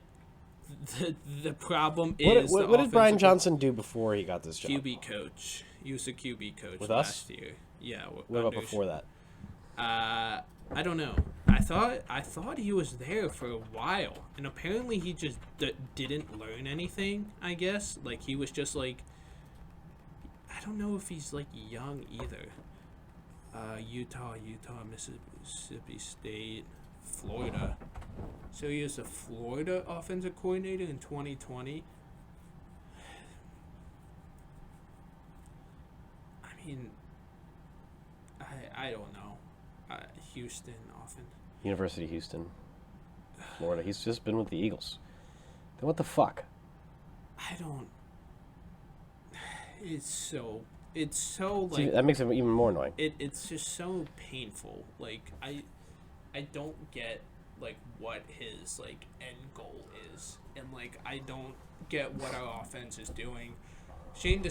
the problem is... What did Brian Johnson do before he got this job? QB coach. He was a QB coach with last us? year. Yeah. What about before that? I don't know. I thought he was there for a while, and apparently he just didn't learn anything, I guess. Like, he was just, like... I don't know if he's, like, young either. Utah, Mississippi State, Florida. So he was a Florida offensive coordinator in 2020. I mean, I don't know. Houston often. University of Houston, Florida. He's just been with the Eagles. Then what the fuck? I don't. It's so like... See, that makes it even more annoying. It's just so painful. Like, I don't get, like, what his, like, end goal is. And, like, I don't get what our offense is doing. Sean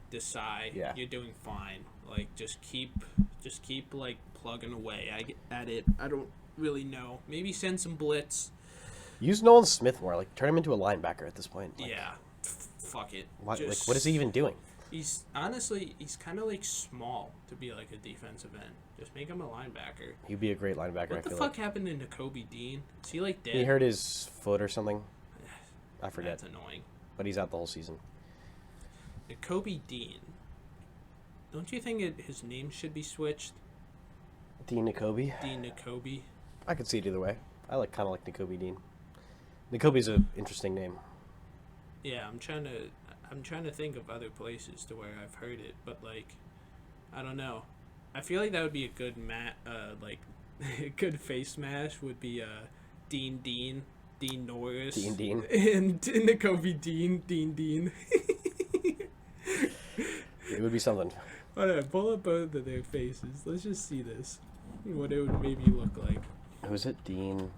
Desai, you're doing fine. Like, just keep like plugging away at it. I don't really know. Maybe send some blitz. Use Nolan Smith more. Like, turn him into a linebacker at this point. Like, yeah, fuck it. What is he even doing? He's honestly kind of like small to be like a defensive end. Just make him a linebacker. He'd be a great linebacker. What the fuck happened to Kobe Dean? Is he like dead? He hurt his foot or something. I forget. That's annoying. But he's out the whole season. Kobe Dean. Don't you think his name should be switched? Dean Nakobe? Dean Nakobe. I could see it either way. I kind of like Nakobe Dean. Nakobe's an interesting name. Yeah, I'm trying to think of other places to where I've heard it, but like, I don't know. I feel like that would be a good like a good face smash would be Dean Norris, Dean, and Nakobe Dean. It would be something. Alright, pull up both of their faces. Let's just see this. What it would maybe look like. Who's it? Dean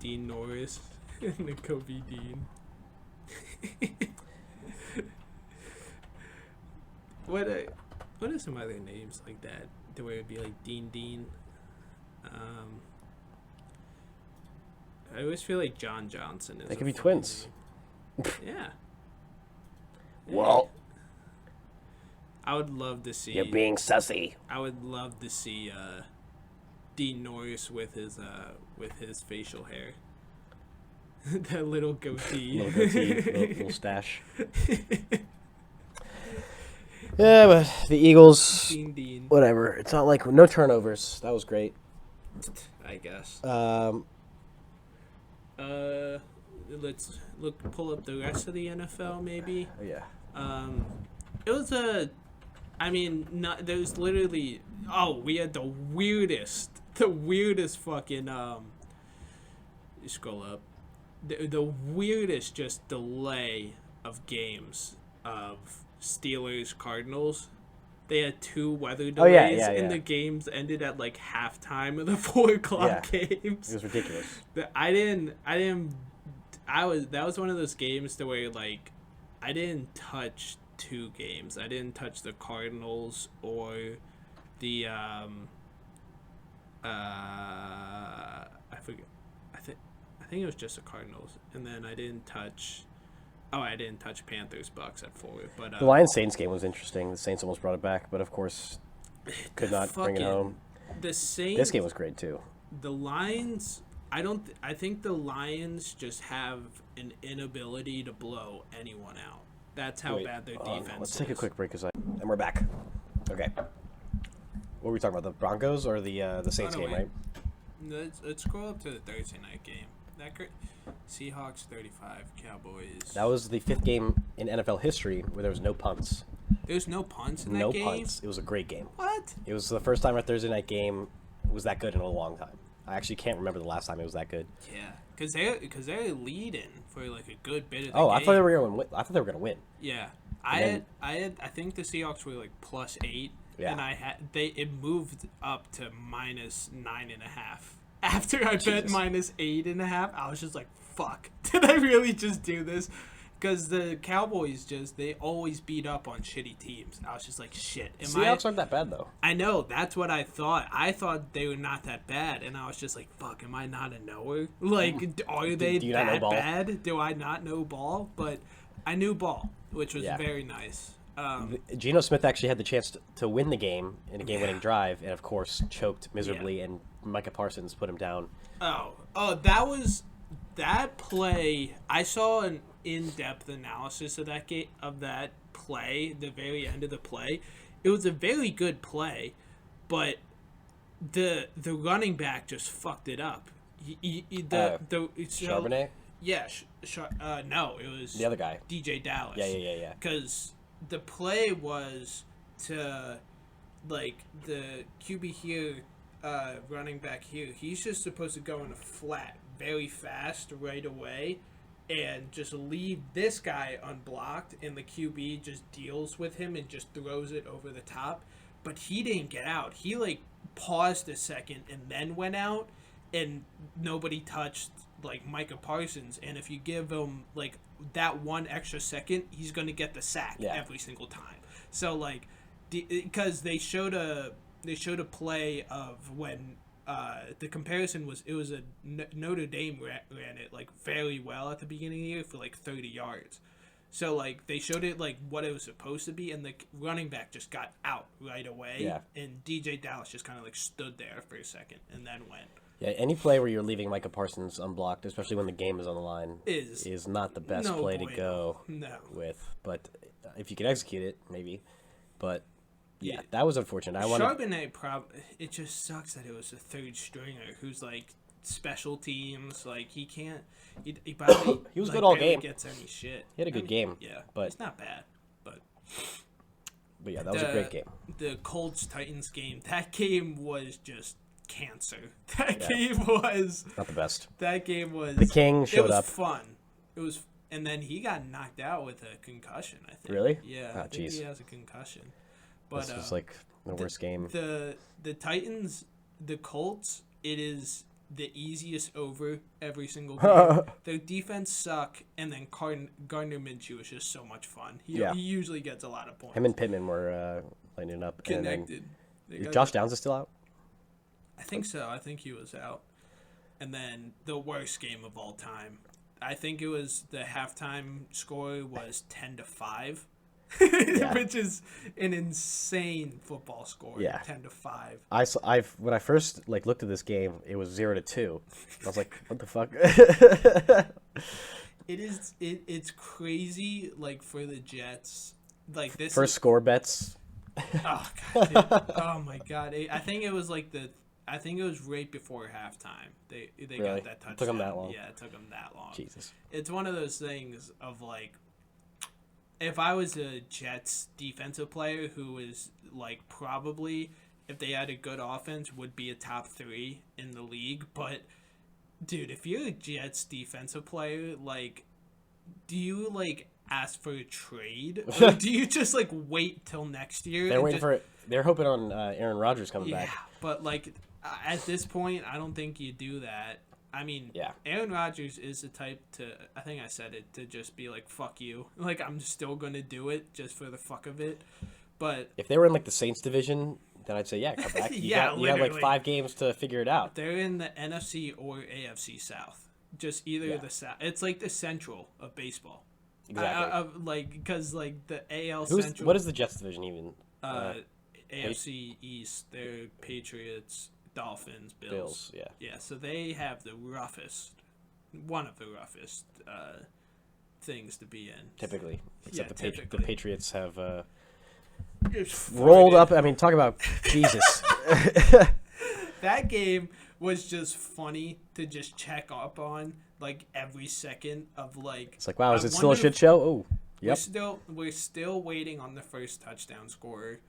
Norris and Nakobe Dean. What are some other names like that? The way it'd be like Dean. I always feel like John Johnson is. They could be twins. Yeah. Well, I would love to see. you're being sussy. I would love to see Dean Norris with his facial hair. That little goatee. Little stash. Yeah, but the Eagles, Dean. whatever. It's not like no turnovers. That was great. I guess. Let's pull up the rest of the NFL maybe. Yeah. It was there was literally, we had the weirdest fucking, you scroll up, the weirdest just delay of games of Steelers Cardinals. They had 2 weather delays, and the games ended at like halftime of the 4 o'clock games. It was ridiculous. That was one of those games to where like I didn't touch 2 games. I didn't touch the Cardinals or the I forget. I think it was just the Cardinals, and then I didn't touch Panthers Bucks at 4. But The Lions Saints game was interesting. The Saints almost brought it back, but of course could not bring it home. The Saints. This game was great too. The Lions. I think the Lions just have an inability to blow anyone out. That's how bad their defense is. Let's take a quick break, and we're back. Okay. What were we talking about? The Broncos or the Saints game, right? Let's scroll up to the Thursday night game. That great. Seahawks 35, Cowboys. That was the 5th game in NFL history where there was no punts. There's no punts in that game? No punts. It was a great game. What? It was the first time a Thursday night game was that good in a long time. I actually can't remember the last time it was that good. Yeah, because they're leading for like a good bit of the game. Oh, I thought they were going to win. Yeah, I think the Seahawks were like +8. Yeah. And it moved up to -9.5. After I bet -8.5, I was just like, fuck, did I really just do this? Because the Cowboys they always beat up on shitty teams. I was just like, shit. Seahawks aren't that bad, though. I know. That's what I thought. I thought they were not that bad. And I was just like, fuck, am I not a knower? Like, are they that bad? Do I not know ball? But I knew ball, which was very nice. Geno Smith actually had the chance to win the game in a game-winning drive, and, of course, choked miserably, and Micah Parsons put him down. That play, I saw an in-depth analysis of that play, the very end of the play. It was a very good play, but the running back just fucked it up. Charbonnet? Yeah, no, it was the other guy, DJ Dallas. Yeah. Because the play was to, like, the QB here, running back here, he's just supposed to go in a flat very fast right away and just leave this guy unblocked, and the QB just deals with him and just throws it over the top. But he didn't get out. He like paused a second and then went out, and nobody touched like Micah Parsons. And if you give him like that 1 extra second, he's gonna get the sack every single time. So like, because they showed a play of when the comparison was, it was a Notre Dame ran it like very well at the beginning of the year for like 30 yards. So like they showed it like what it was supposed to be, and the running back just got out right away. Yeah. And DJ Dallas just kind of like stood there for a second and then went. Yeah, any play where you're leaving Micah Parsons unblocked, especially when the game is on the line, is not the best play to go with. But if you can execute it, maybe. But yeah, that was unfortunate. Charbonnet it just sucks that it was a third stringer who's like special teams. Like he can't. He probably he was good all game. Gets any shit. He had a good game. Yeah, but it's not bad. But But yeah, that was a great game. The Colts Titans game. That game was just cancer. That Yeah. game was Not the best. That game was. The King showed up. It was fun. It was, and then he got knocked out with a concussion. I think. Really? Yeah. Oh, I think jeez. he has a concussion. But This was like the worst game. The Titans, the Colts. It is the easiest over every single game. Their defense suck, and then Gardner Minshew is just so much fun. He usually gets a lot of points. Him and Pittman were lighting it up. Connected. Josh Downs is still out? I think so. I think he was out. And then the worst game of all time. I think it was the halftime score was 10-5. Which is an insane football score. Yeah, 10-5. When I first looked at this game, it was 0-2. I was like, what the fuck? It's crazy. For the Jets, this first score bets. Oh god! Dude. Oh my god! I think it was right before halftime. They really? Got that touchdown. It took them that long. Yeah, it took them that long. Jesus. It's one of those things of if I was a Jets defensive player who is probably, if they had a good offense, would be a top 3 in the league. But dude, if you're a Jets defensive player, do you ask for a trade, or do you just wait till next year? They're waiting for it. They're hoping on Aaron Rodgers coming back. Yeah, but at this point, I don't think you do that. I mean, Aaron Rodgers is the type to, I think I said it, to just be fuck you. I'm still going to do it just for the fuck of it. But if they were in the Saints division, then I'd say, come back. You have 5 games to figure it out. They're in the NFC or AFC South. Just either the South. It's the Central of baseball. Exactly. Because the AL Central. What is the Jets division even? AFC East. They're Patriots, Dolphins, Bills. Yeah, so they have one of the roughest things to be in. Typically. Except the Patriots have rolled up. I mean, talk about Jesus. That game was just funny to just check up on, every second of It's wow, is it still a shit show? Oh, yep. We're still waiting on the first touchdown scorer.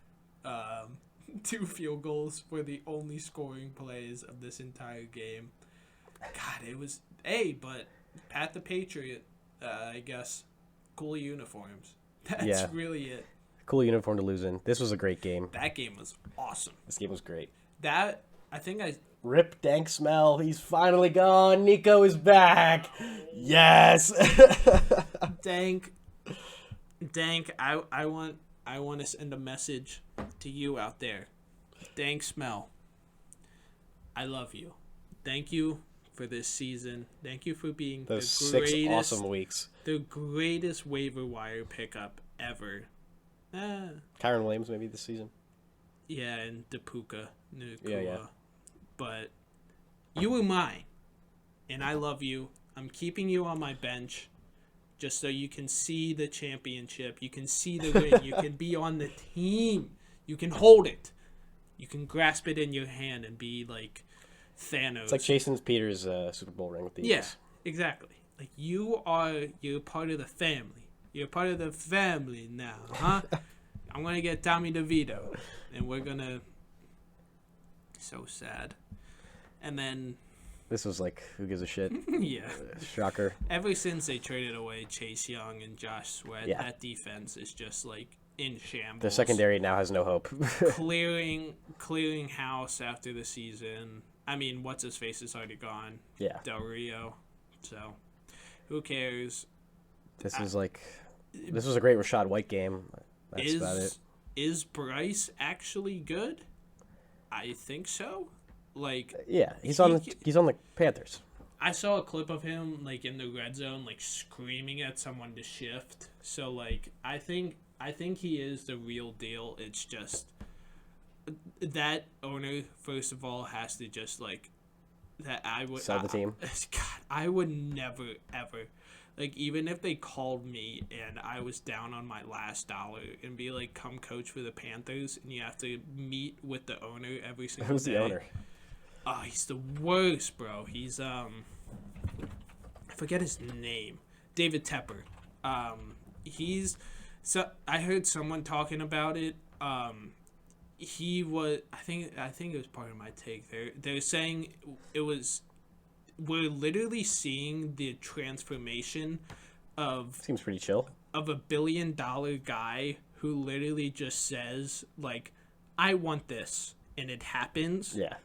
2 field goals were the only scoring plays of this entire game. God, it was but Pat the Patriot, I guess, cool uniforms. That's really it. Cool uniform to lose in. This was a great game. That game was awesome. This game was great. Rip Dank Smell. He's finally gone. Nico is back. Yes. Dank. I want to send a message to you out there. Dank Smell. I love you. Thank you for this season. Thank you for being those 6 awesome weeks. The greatest waiver wire pickup ever. Kyron Williams maybe this season. Yeah, and Dapuka. Yeah. But you were mine, and I love you. I'm keeping you on my bench just so you can see the championship. You can see the ring. You can be on the team. You can hold it. You can grasp it in your hand and be like Thanos. It's like Jason Peters' Super Bowl ring with the Eagles. Yeah, exactly. You're part of the family. You're part of the family now, huh? I'm going to get Tommy DeVito, and we're going to... So sad. And then... This was who gives a shit? Yeah. Shocker. Ever since they traded away Chase Young and Josh Sweat, that defense is just in shambles. The secondary now has no hope. clearing house after the season. I mean, what's his face is already gone. Yeah. Del Rio. So, who cares? This was a great Rashad White game. That's about it. Is Bryce actually good? I think so. Yeah, he's on the Panthers. I saw a clip of him in the red zone screaming at someone to shift. So I think he is the real deal. It's just that owner first of all has to just that I would sell the team. God, I would never ever even if they called me and I was down on my last dollar and be come coach for the Panthers and you have to meet with the owner every single day. Who's the owner? Oh, he's the worst, bro. He's I forget his name. David Tepper. I heard someone talking about it he was. I think it was part of my take. They're saying it was. We're literally seeing the transformation of Seems pretty chill. of $1 billion guy who literally just says like, "I want this," and it happens. Yeah.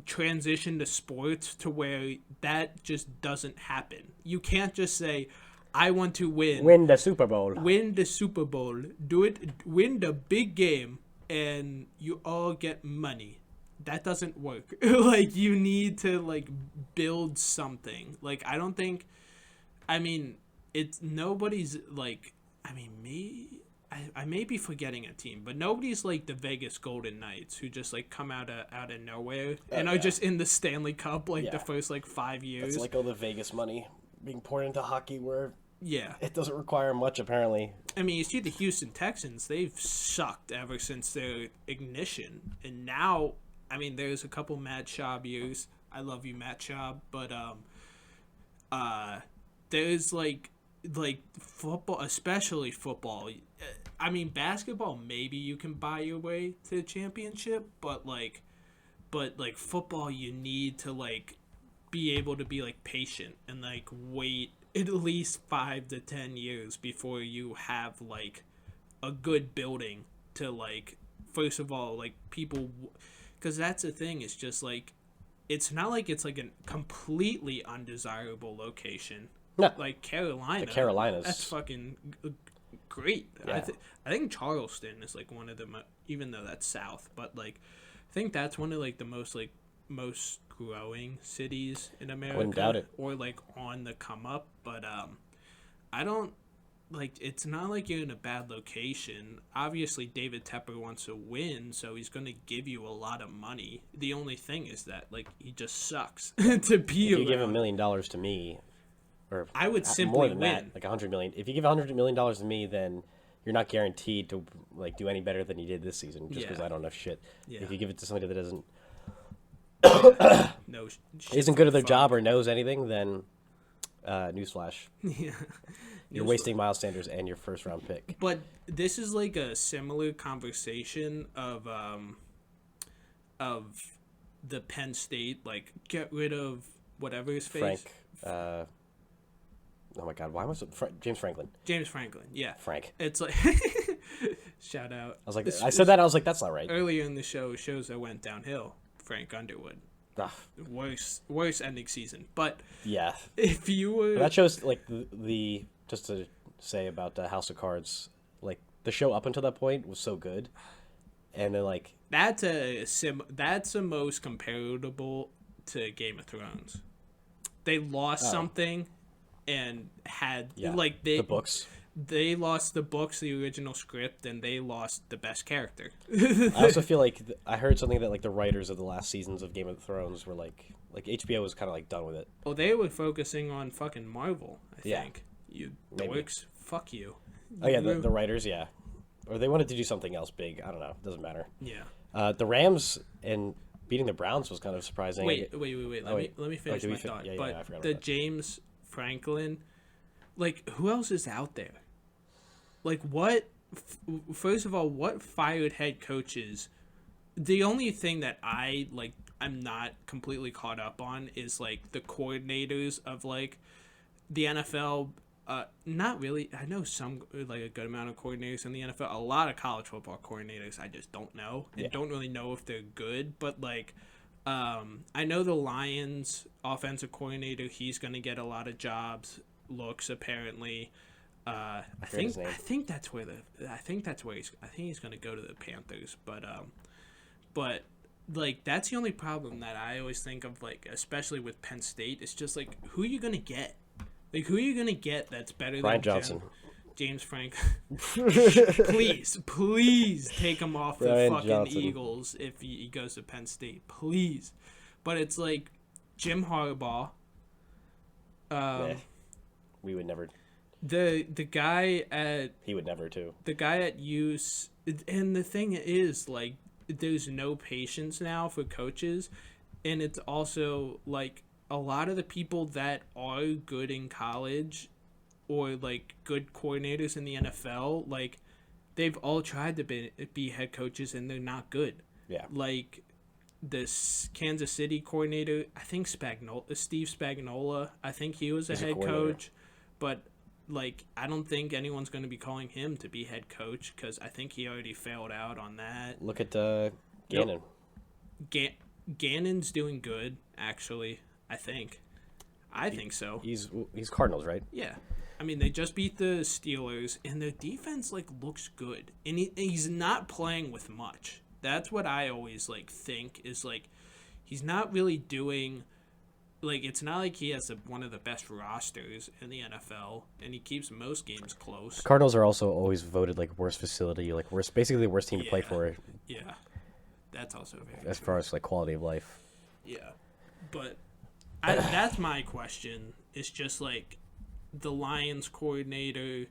Transition to sports to where that just doesn't happen. You can't just say, "I want to Win the Super Bowl. win the Super Bowl, do it, win the big game, and you all get money." That doesn't work. Like, you need to like build something. Like, I don't think, I mean, it's nobody's like, I mean, I may be forgetting a team, but nobody's like the Vegas Golden Knights who just like come out of nowhere and are just in the Stanley Cup like the first like 5 years. It's like all the Vegas money being poured into hockey where Yeah. it doesn't require much, apparently. I mean, you see the Houston Texans, they've sucked ever since their ignition. And now, I mean, there's a couple Matt Schaub years. I love you, Matt Schaub. But there's like football, especially football. I mean, basketball, maybe you can buy your way to the championship, but football, you need to like be able to be like patient and like wait at least 5 to 10 years before you have like a good building to like, first of all, like people, because that's the thing, it's just like, it's not like it's like a completely undesirable location. No. Like Carolina. The Carolinas. That's fucking great. Yeah. I think Charleston is like one of the, even though that's south, but like, I think that's one of like the most growing cities in America. Wouldn't doubt it. Or like on the come up, but I don't like, it's not like you're in a bad location. Obviously David Tepper wants to win, so he's going to give you a lot of money. The only thing is that like he just sucks to be If around. you give $1 million to me, or I would simply more than win. that, like $100 million. If you give $100 million to me, then you're not guaranteed to like do any better than you did this season, just because I don't know shit. Yeah. If you give it to somebody that doesn't No, isn't good at their job or knows anything, then newsflash, Yeah. you're wasting Miles Sanders and your first round pick. But this is like a similar conversation of the Penn State, like, get rid of whatever his face. Frank. Oh my God, why was it James Franklin? James Franklin, yeah. Frank. It's like shout out. I was like, I said that. I was like, that's not right. Earlier in the shows that went downhill. Frank Underwood, Ugh. worst ending season. But Yeah. if you were But that shows like the just to say about House of Cards, like the show up until that point was so good, and then like that's a most comparable to Game of Thrones. They lost something and had like the books. They lost the books, the original script, and they lost the best character. I also feel like I heard something that like the writers of the last seasons of Game of Thrones were like HBO was kind of like done with it. Well, they were focusing on fucking Marvel, I Yeah. think. You Maybe. dorks, fuck you. Oh yeah, the writers, yeah, or they wanted to do something else big. I don't know. Doesn't matter. Yeah. The Rams and beating the Browns was kind of surprising. Wait. Let me finish did we my thought. yeah, I but forgot the about that. James Franklin, like, who else is out there? Like, what? First of all, what fired head coaches? The only thing that I'm not completely caught up on is like the coordinators of like the NFL. Not really. I know some, like a good amount of coordinators in the NFL. A lot of college football coordinators I just don't know and don't really know if they're good. But like, I know the Lions offensive coordinator. He's gonna get a lot of jobs. Looks apparently. I think that's where he's gonna go to the Panthers. But like that's the only problem that I always think of, like especially with Penn State. It's just like, who are you gonna get? Like, who are you gonna get that's better Brian than Johnson. James Frank? please take him off the Brian fucking Johnson. Eagles if he goes to Penn State, please. But it's like Jim Harbaugh. We would never. The guy at He would never too. the guy at use, and the thing is, like, there's no patience now for coaches, and it's also like a lot of the people that are good in college or like good coordinators in the NFL, like, they've all tried to be head coaches and they're not good. Yeah. Like this Kansas City coordinator, I think Steve Spagnuolo, I think he was a head coach, but like I don't think anyone's going to be calling him to be head coach because I think he already failed out on that. Look at Gannon. Gannon's doing good, actually. I think so. He's Cardinals, right? Yeah. I mean, they just beat the Steelers, and their defense like looks good, and he's not playing with much. That's what I always like think is like he's not really doing like it's not like he has one of the best rosters in the NFL, and he keeps most games close. The Cardinals are also always voted like worst facility, like basically the worst team to play for. Yeah, that's also very as far as like quality of life. Yeah, but that's my question. It's just like the Lions coordinator.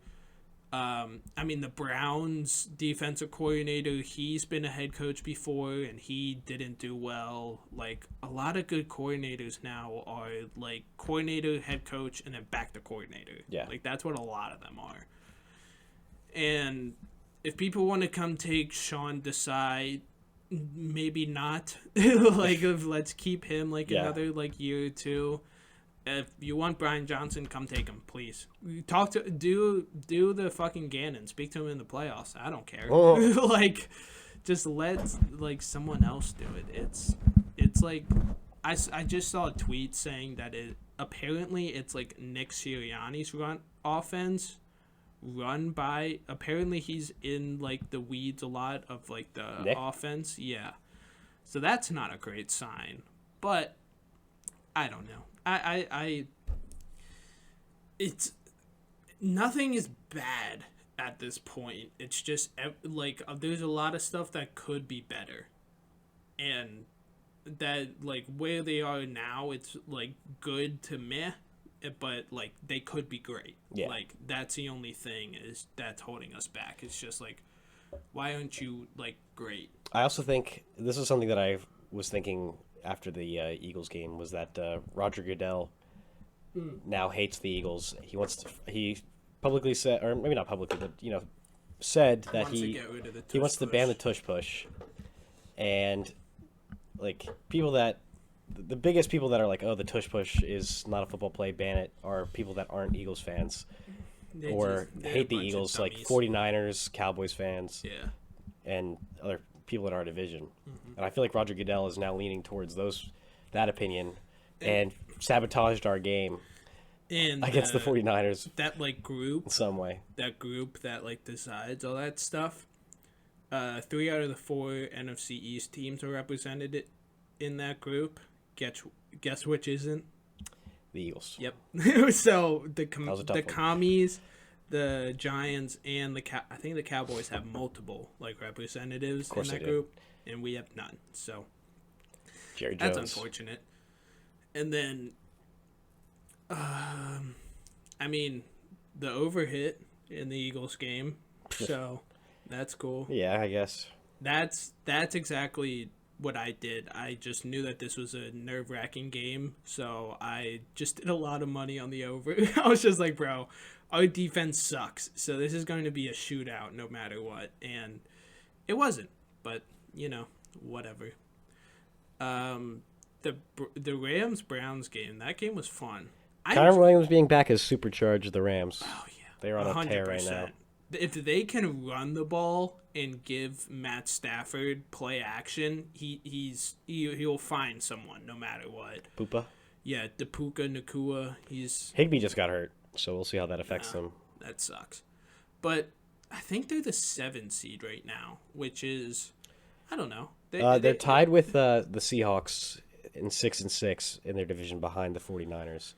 I mean, the Browns defensive coordinator, he's been a head coach before, and he didn't do well. Like, a lot of good coordinators now are, like, coordinator, head coach, and then back to coordinator. Yeah. Like, that's what a lot of them are. And if people want to come take Sean Desai, maybe not. Like, let's keep him, like, another, like, year or two. If you want Brian Johnson, come take him, please. Do the fucking Gannon. Speak to him in the playoffs. I don't care. Oh. Like, just let like someone else do it. It's like I just saw a tweet saying that apparently it's like Nick Sirianni's offense run by. Apparently he's in like the weeds a lot of like the offense. Yeah, so that's not a great sign. But I don't know. It's nothing is bad at this point. It's just like there's a lot of stuff that could be better, and that like where they are now, it's like good to meh, but like they could be great. Yeah. Like that's the only thing is that's holding us back. It's just like, why aren't you like great? I also think this is something that I was thinking after the Eagles game was that Roger Goodell now hates the Eagles. He publicly said, or maybe not publicly, but said that he wants to ban the tush push, and like people that the biggest people that are like, oh, the tush push is not a football play, ban it, are people that aren't Eagles fans or hate the Eagles, like 49ers, Cowboys fans, and other people in our division. Mm-hmm. And I feel like Roger Goodell is now leaning towards that opinion and sabotaged our game against the 49ers. That like group in some way. That group that like decides all that stuff. 3 out of the 4 NFC East teams are represented in that group. Guess which isn't? The Eagles. Yep. So the one. Commies, the Giants, and I think the Cowboys have multiple like representatives in that group, and we have none. So Jerry Jones. That's unfortunate. And then, I mean, the overhit in the Eagles game, so that's cool. Yeah, I guess. That's exactly what I did. I just knew that this was a nerve-wracking game, so I just did a lot of money on the over. I was just like, bro, our defense sucks, so this is going to be a shootout no matter what. And it wasn't, but, whatever. The Rams-Browns game, that game was fun. Kyron Williams being back has supercharged the Rams. Oh, yeah. They're on 100%. A tear right now. If they can run the ball and give Matt Stafford play action, he'll find someone no matter what. Puka? Yeah, Puka Nakua. Higbee just got hurt, so we'll see how that affects them. That sucks. But I think they're the 7 seed right now, which is, I don't know. They're tied with the Seahawks in 6-6 in their division behind the 49ers.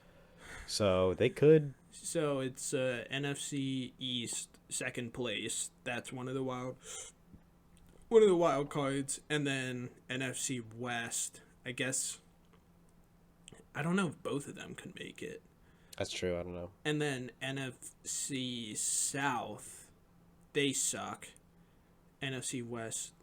So they could. So it's NFC East, second place. That's one of the wild cards, and then NFC West. I guess I don't know if both of them can make it. That's true. I don't know. And then NFC South, they suck. NFC West,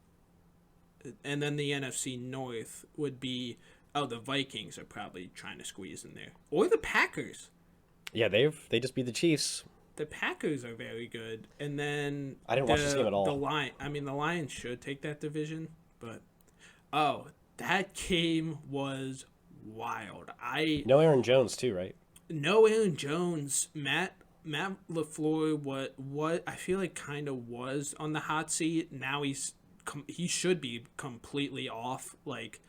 and then the NFC North would be. Oh, the Vikings are probably trying to squeeze in there, or the Packers. Yeah, they just beat the Chiefs. the Packers are very good, and then I didn't watch this game at all. The Lions should take that division, but that game was wild. No Aaron Jones too, right? No Aaron Jones. Matt LaFleur, what I feel like kind of was on the hot seat. Now he should be completely off. Like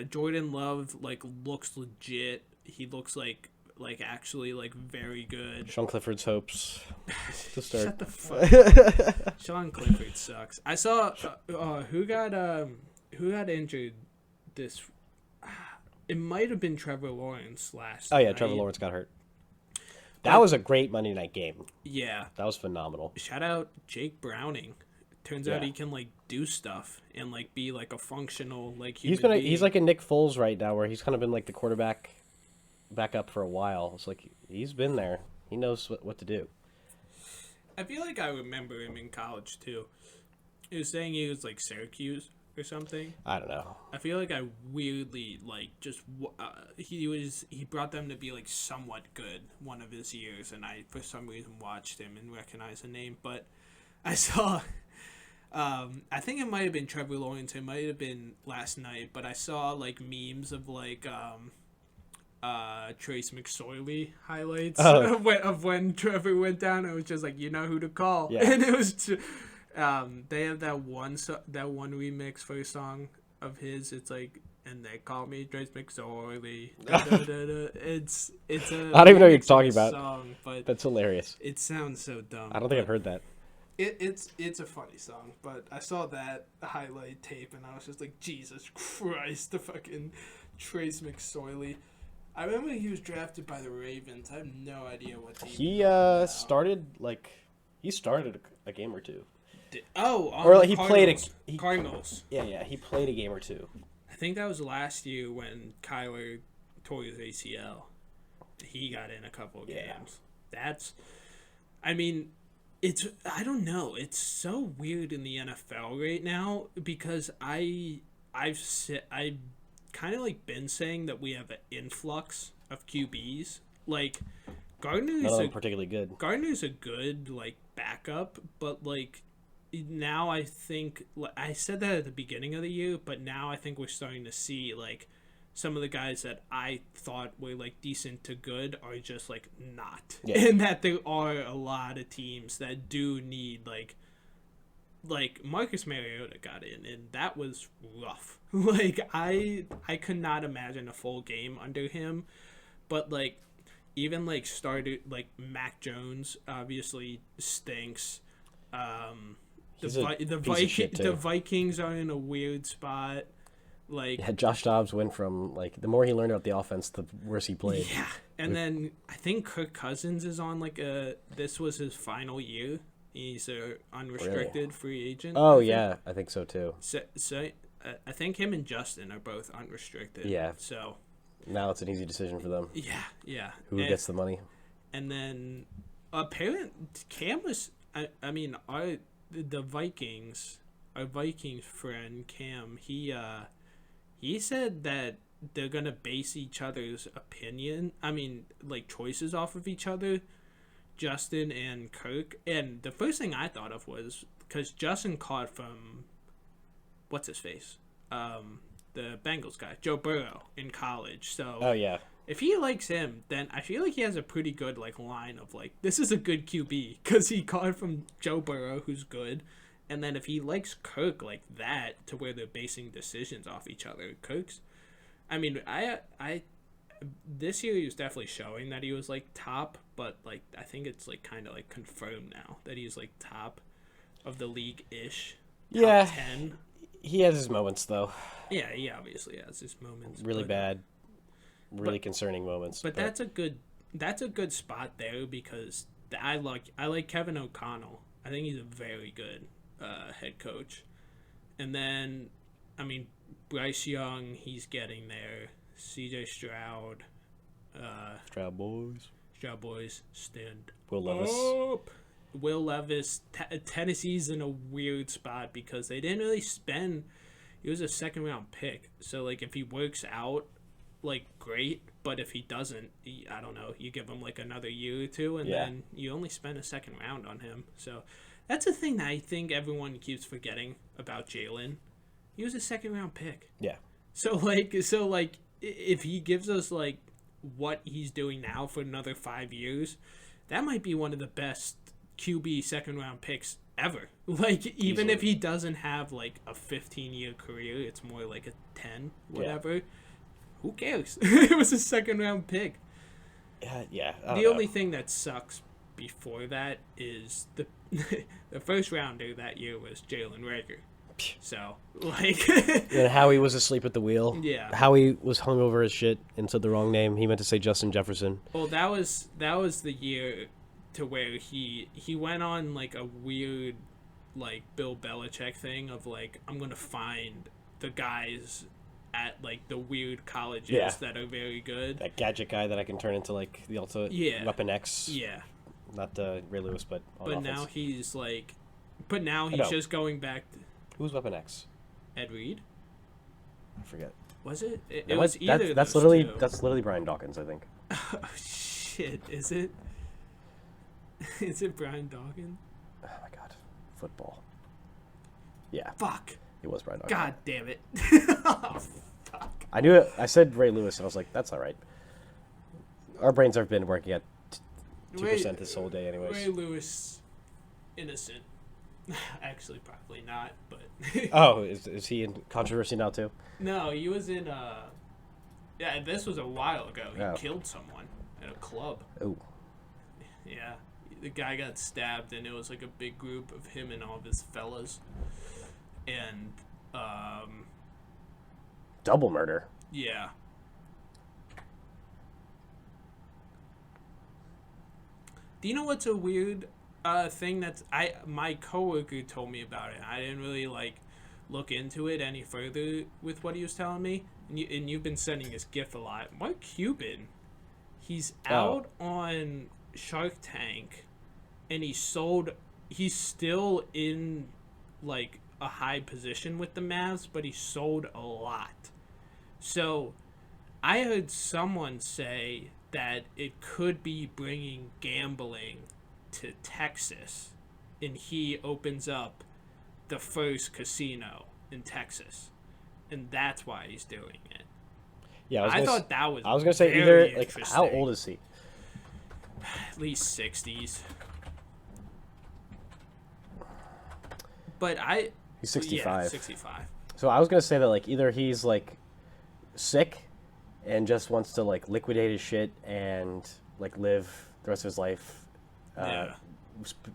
Jordan Love looks legit. He looks like actually very good. Sean Clifford's hopes to start. Shut the fuck up. Sean Clifford sucks. I saw who got injured this. It might have been Trevor Lawrence last. Oh yeah, night. Trevor Lawrence got hurt. That was a great Monday night game. Yeah, that was phenomenal. Shout out Jake Browning. Turns out he can do stuff and be a functional human being. He's like a Nick Foles right now, where he's kind of been the quarterback backup for a while. It's he's been there. He knows what to do. I feel like I remember him in college too. He was saying he was Syracuse or something. I don't know. I feel like I weirdly he brought them to be somewhat good one of his years, and I for some reason watched him and recognized the name. But I saw, I think it might have been Trevor Lawrence. It might have been last night, but I saw memes of Trace McSorley highlights of when Trevor went down. It was just you know who to call, and it was. They have that one remix for a song of his. It's and they call me Trace McSorley. It's a I don't even know what you're talking about. Song, but that's hilarious. It sounds so dumb. I don't think I've heard that. It's a funny song, but I saw that highlight tape and I was just Jesus Christ, the fucking Trace McSorley. I remember he was drafted by the Ravens. I have no idea what team. He started a game or two. He played Cardinals. Yeah, he played a game or two. I think that was last year when Kyler tore his ACL. He got in a couple of games. I don't know. It's so weird in the NFL right now because I've kind of been saying that we have an influx of QBs. Gardner's none of them particularly good. Gardner's a good backup, but now I think I said that at the beginning of the year, but now I think we're starting to see some of the guys that I thought were decent to good are just not, and that there are a lot of teams that do need Marcus Mariota got in, and that was rough. I could not imagine a full game under him, but even started Mac Jones obviously stinks. The Vikings are in a weird spot. Josh Dobbs went from the more he learned about the offense, the worse he played. Yeah, and then I think Kirk Cousins is on this was his final year. He's a unrestricted free agent. Oh yeah, I think so too. So I think him and Justin are both unrestricted. Yeah. So now it's an easy decision for them. Yeah. Who gets the money? And then Cam was. The Vikings, our Vikings friend Cam, he said that they're gonna base each other's choices off of each other, Justin and Kirk. And the first thing I thought of was because Justin caught from what's his face, the Bengals guy, Joe Burrow in college. So if he likes him, then I feel like he has a pretty good line of this is a good QB because he caught from Joe Burrow, who's good, and then if he likes Kirk like that to where they're basing decisions off each other, I this year he was definitely showing that he was top, but I think it's kind of confirmed now that he's top of the league ish. Yeah, 10. He has his moments though. Yeah, he obviously has his moments. Really bad. Really concerning moments. But that's a good spot there because I like Kevin O'Connell. I think he's a very good head coach. And then Bryce Young, he's getting there. CJ Stroud. Stroud boys. Stand Will Levis. up. Will Levis. Tennessee's in a weird spot because they didn't really spend. He was a second round pick, so if he works out, like great, but if he doesn't, I don't know, you give him like another year or two, and then you only spend a second round on him. So that's a thing that I think everyone keeps forgetting about Jalen. He was a second round pick. Yeah. So if he gives us like what he's doing now for another 5 years, that might be one of the best QB second round picks ever. Like, even Easily. if he doesn't have like a 15-year career, it's more like a 10, whatever. Who cares? It was a second round pick. Yeah. The only thing that sucks before that is the first rounder that year was Jalen Reagor. So, like... And Howie was asleep at the wheel. Yeah. Howie was hungover as shit and said the wrong name. He meant to say Justin Jefferson. Well, that was the year to where he went on, like, a weird, like, Bill Belichick thing of, like, I'm going to find the guys at, like, the weird colleges that are very good. That gadget guy that I can turn into, like, the ultimate Weapon X. Yeah. Not Ray Lewis, but on But offense. now he's, like... But now he's just going back to... Who's Weapon X? Ed Reed? I forget. Was it? It was either that's those literally two. That's literally Brian Dawkins, I think. Oh, shit. Is it? Is it Brian Dawkins? Oh my god. Football. Yeah. Fuck. It was Brian Dawkins. God damn it. Oh, fuck. I knew it. I said Ray Lewis, and I was like, that's all right. Our brains have been working at 2% this whole day anyways. Ray Lewis, innocent. Actually, probably not, but... Oh, is he in controversy now, too? No, he was in, Yeah, this was a while ago. He Oh. killed someone at a club. Oh. Yeah. The guy got stabbed, and it was like a big group of him and all of his fellas. And, Double murder. yeah. Do you know what's a weird thing that's my coworker told me about it. I didn't really like look into it any further with what he was telling me. And you've been sending this GIF a lot. Mark Cuban, he's out on Shark Tank, and he's still in like a high position with the Mavs, but he sold a lot. So I heard someone say that it could be bringing gambling to Texas, and he opens up the first casino in Texas, and that's why he's doing it. Yeah, I thought that was. I was gonna say very either like interesting. how old is he? At least 60s. But He's 65. Yeah, 65. So I was gonna say that like either he's like sick and just wants to like liquidate his shit and like live the rest of his life. Yeah.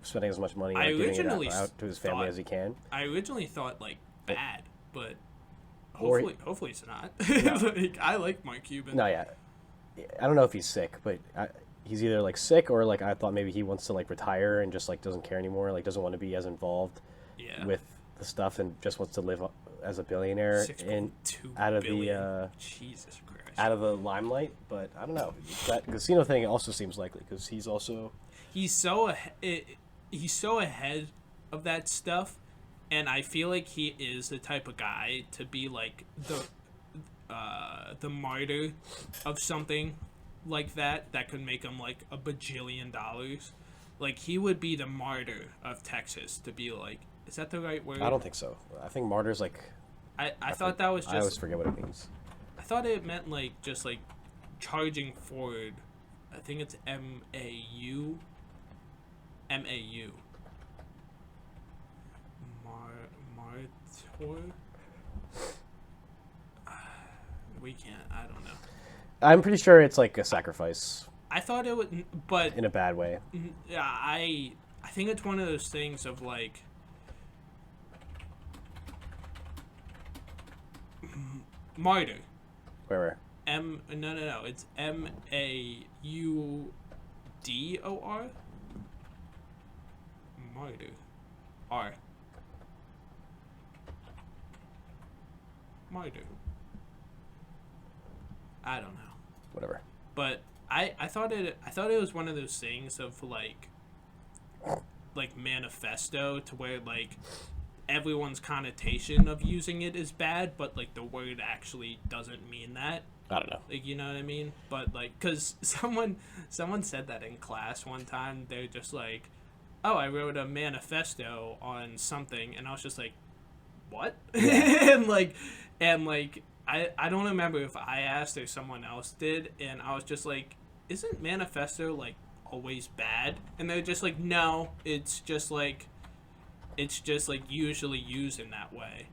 Spending as much money I like, giving originally it out to his family as he can. I originally thought like bad, but Or- hopefully it's not. No. Like, I like Mark Cuban. No, yeah. I don't know if he's sick, but he's either like sick or like I thought maybe he wants to like retire and just like doesn't care anymore, like doesn't want to be as involved with the stuff and just wants to live as a billionaire in out of the Jesus Christ, out of the limelight. But I don't know, that casino thing also seems likely because he's so ahead of that stuff, and I feel like he is the type of guy to be like the martyr of something like that could make him like $1 bajillion. Like, he would be the martyr of Texas, to be like, is that the right word? I don't think so. I think martyr's like I thought that was just, I always forget what it means. I thought it meant like just like charging forward. I think it's MAU. Martyr? We can't. I don't know. I'm pretty sure it's like a sacrifice I thought it would, but in a bad way. yeah, I think it's one of those things of like martyr. Where? No. It's MAUDOR. Martyr. R. Martyr. I don't know. Whatever. But I thought it was one of those things of like manifesto, to where like everyone's connotation of using it is bad, but like the word actually doesn't mean that. I don't know. Like, you know what I mean? But, like, because someone said that in class one time. They're just like, oh, I wrote a manifesto on something. And I was just like, what? Yeah. and, like, I don't remember if I asked or someone else did. And I was just like, isn't manifesto, like, always bad? And they're just like, no, it's just, like, usually used in that way.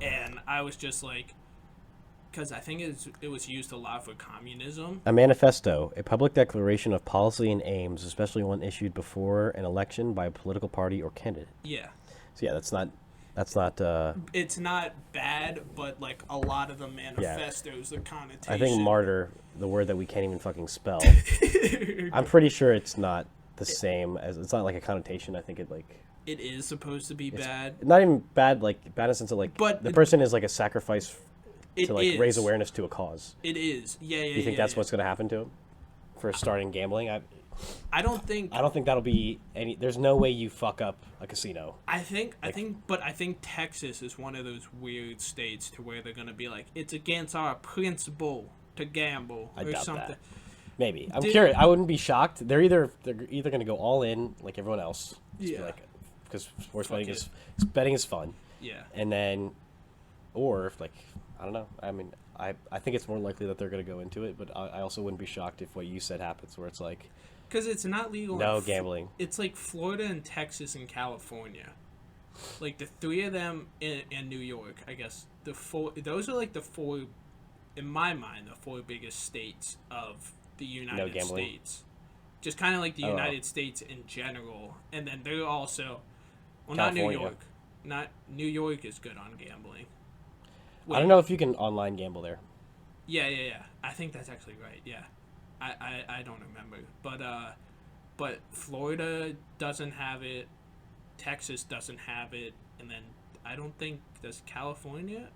And I was just like, because I think it was used a lot for communism. A manifesto, a public declaration of policy and aims, especially one issued before an election by a political party or candidate. Yeah. So yeah, that's not. It's not bad, but like a lot of the manifestos, the connotation. I think martyr, the word that we can't even fucking spell. I'm pretty sure it's not the same as. It's not like a connotation. I think it like. It is supposed to be bad. Not even bad, like bad in the sense of like. But the person is like a sacrifice to like raise awareness to a cause. It is. Yeah. You think that's what's going to happen to him for starting gambling? I don't think that'll be any. There's no way you fuck up a casino. I think Texas is one of those weird states to where they're gonna be like, it's against our principle to gamble or something. That. Maybe I'm curious. I wouldn't be shocked. They're either gonna go all in like everyone else. Yeah. Because sports betting is fun. Yeah. And then, or if like I don't know. I mean, I think it's more likely that they're gonna go into it, but I also wouldn't be shocked if what you said happens, where it's like. Because it's not legal. No gambling. It's like Florida and Texas and California, like the three of them in New York. I guess those are like the four, in my mind, the four biggest states of the United States. Just kind of like the United States in general, and then they're also, well, California. Not New York. Not New York is good on gambling. I don't know if you can online gamble there. Yeah. I think that's actually right. Yeah. I don't remember, but Florida doesn't have it, Texas doesn't have it, and then I don't think California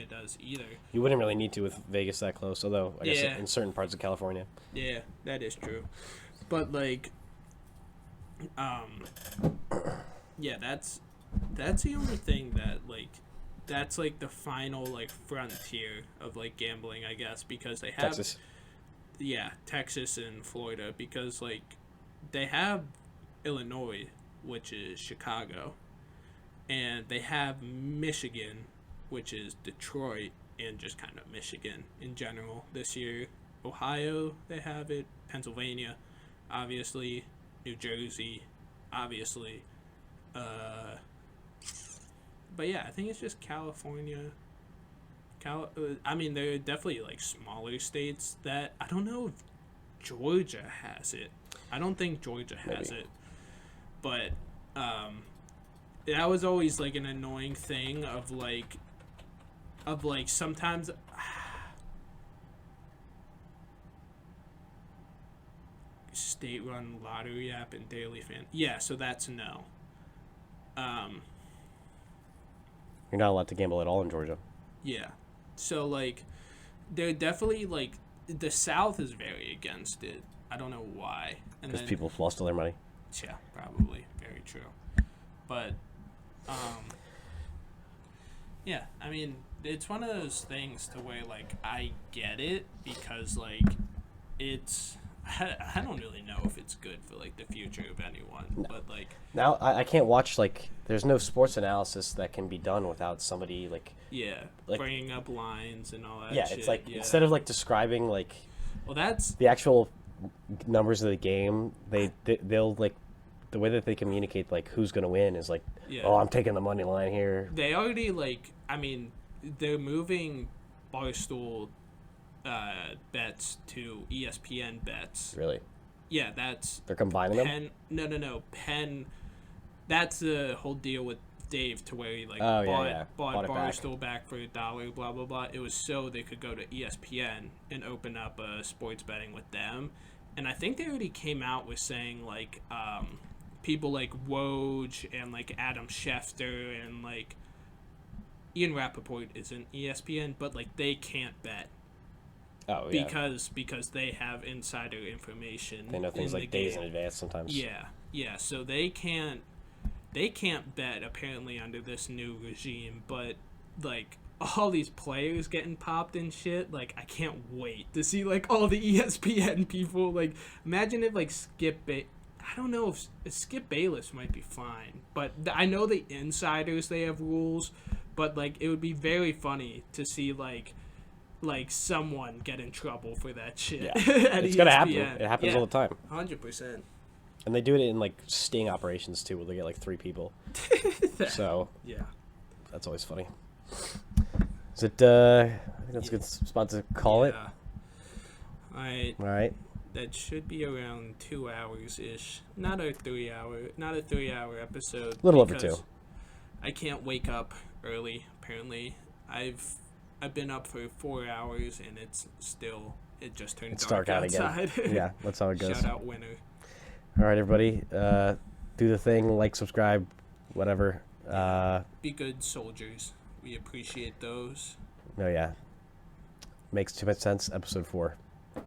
does either. You wouldn't really need to with Vegas that close, although I guess in certain parts of California. Yeah, that is true, but like, yeah, that's the only thing that like. That's like the final like frontier of like gambling, I guess, because they have Texas. Yeah, Texas and Florida, because like they have Illinois, which is Chicago, and they have Michigan, which is Detroit, and just kind of Michigan in general this year. Ohio, they have it. Pennsylvania, obviously. New Jersey, obviously. But yeah, I think it's just California. I mean, there are definitely like smaller states that I don't know if Georgia has it. I don't think Georgia has it, but that was always like an annoying thing of like sometimes. State-run lottery app and daily fan. Yeah, so that's no. You're not allowed to gamble at all in Georgia. Yeah. So, like, they're definitely, like, the South is very against it. I don't know why. Because people lost all their money. Yeah, probably. Very true. But, yeah, I mean, it's one of those things to where, like, I get it because, like, it's... I don't really know if it's good for, like, the future of anyone, but, like... Now, I can't watch, like... There's no sports analysis that can be done without somebody, like... Yeah, like, bringing up lines and all that shit. It's like, instead of, like, describing, like... Well, that's... The actual numbers of the game, they'll, like... The way that they communicate, like, who's going to win is, like... Yeah. Oh, I'm taking the money line here. They already, like... I mean, they're moving Barstool... bets to ESPN bets. Really? Yeah, that's... They're combining them? No. Penn... That's the whole deal with Dave to where he, like, bought Barstool back for $1, blah, blah, blah. It was so they could go to ESPN and open up sports betting with them. And I think they already came out with saying, like, people like Woj and, like, Adam Schefter and, like, Ian Rappaport isn't ESPN, but, like, they can't bet. Oh, yeah. Because they have insider information. They know things like days in advance sometimes. Yeah. So they can't bet apparently under this new regime. But like all these players getting popped and shit. Like, I can't wait to see like all the ESPN people. Like, imagine if like I don't know if Skip Bayless might be fine, but I know the insiders, they have rules, but like it would be very funny to see like someone get in trouble for that shit. Yeah. At It's ESPN. gonna happen. It happens all the time. 100%. And they do it in like sting operations too, where they get like 3 people. So Yeah. that's always funny. Is it? I think that's a good spot to call it. All right. All right. That should be around 2 hours ish. Not a 3-hour episode. A little over because 2. I can't wake up early. Apparently, I've been up for 4 hours and it just turned dark out outside. again. Yeah, that's how it goes. Shout out winter. All right, everybody. Do the thing. Like, subscribe, whatever. Be good soldiers. We appreciate those. Oh yeah. Makes too much sense. Episode 4.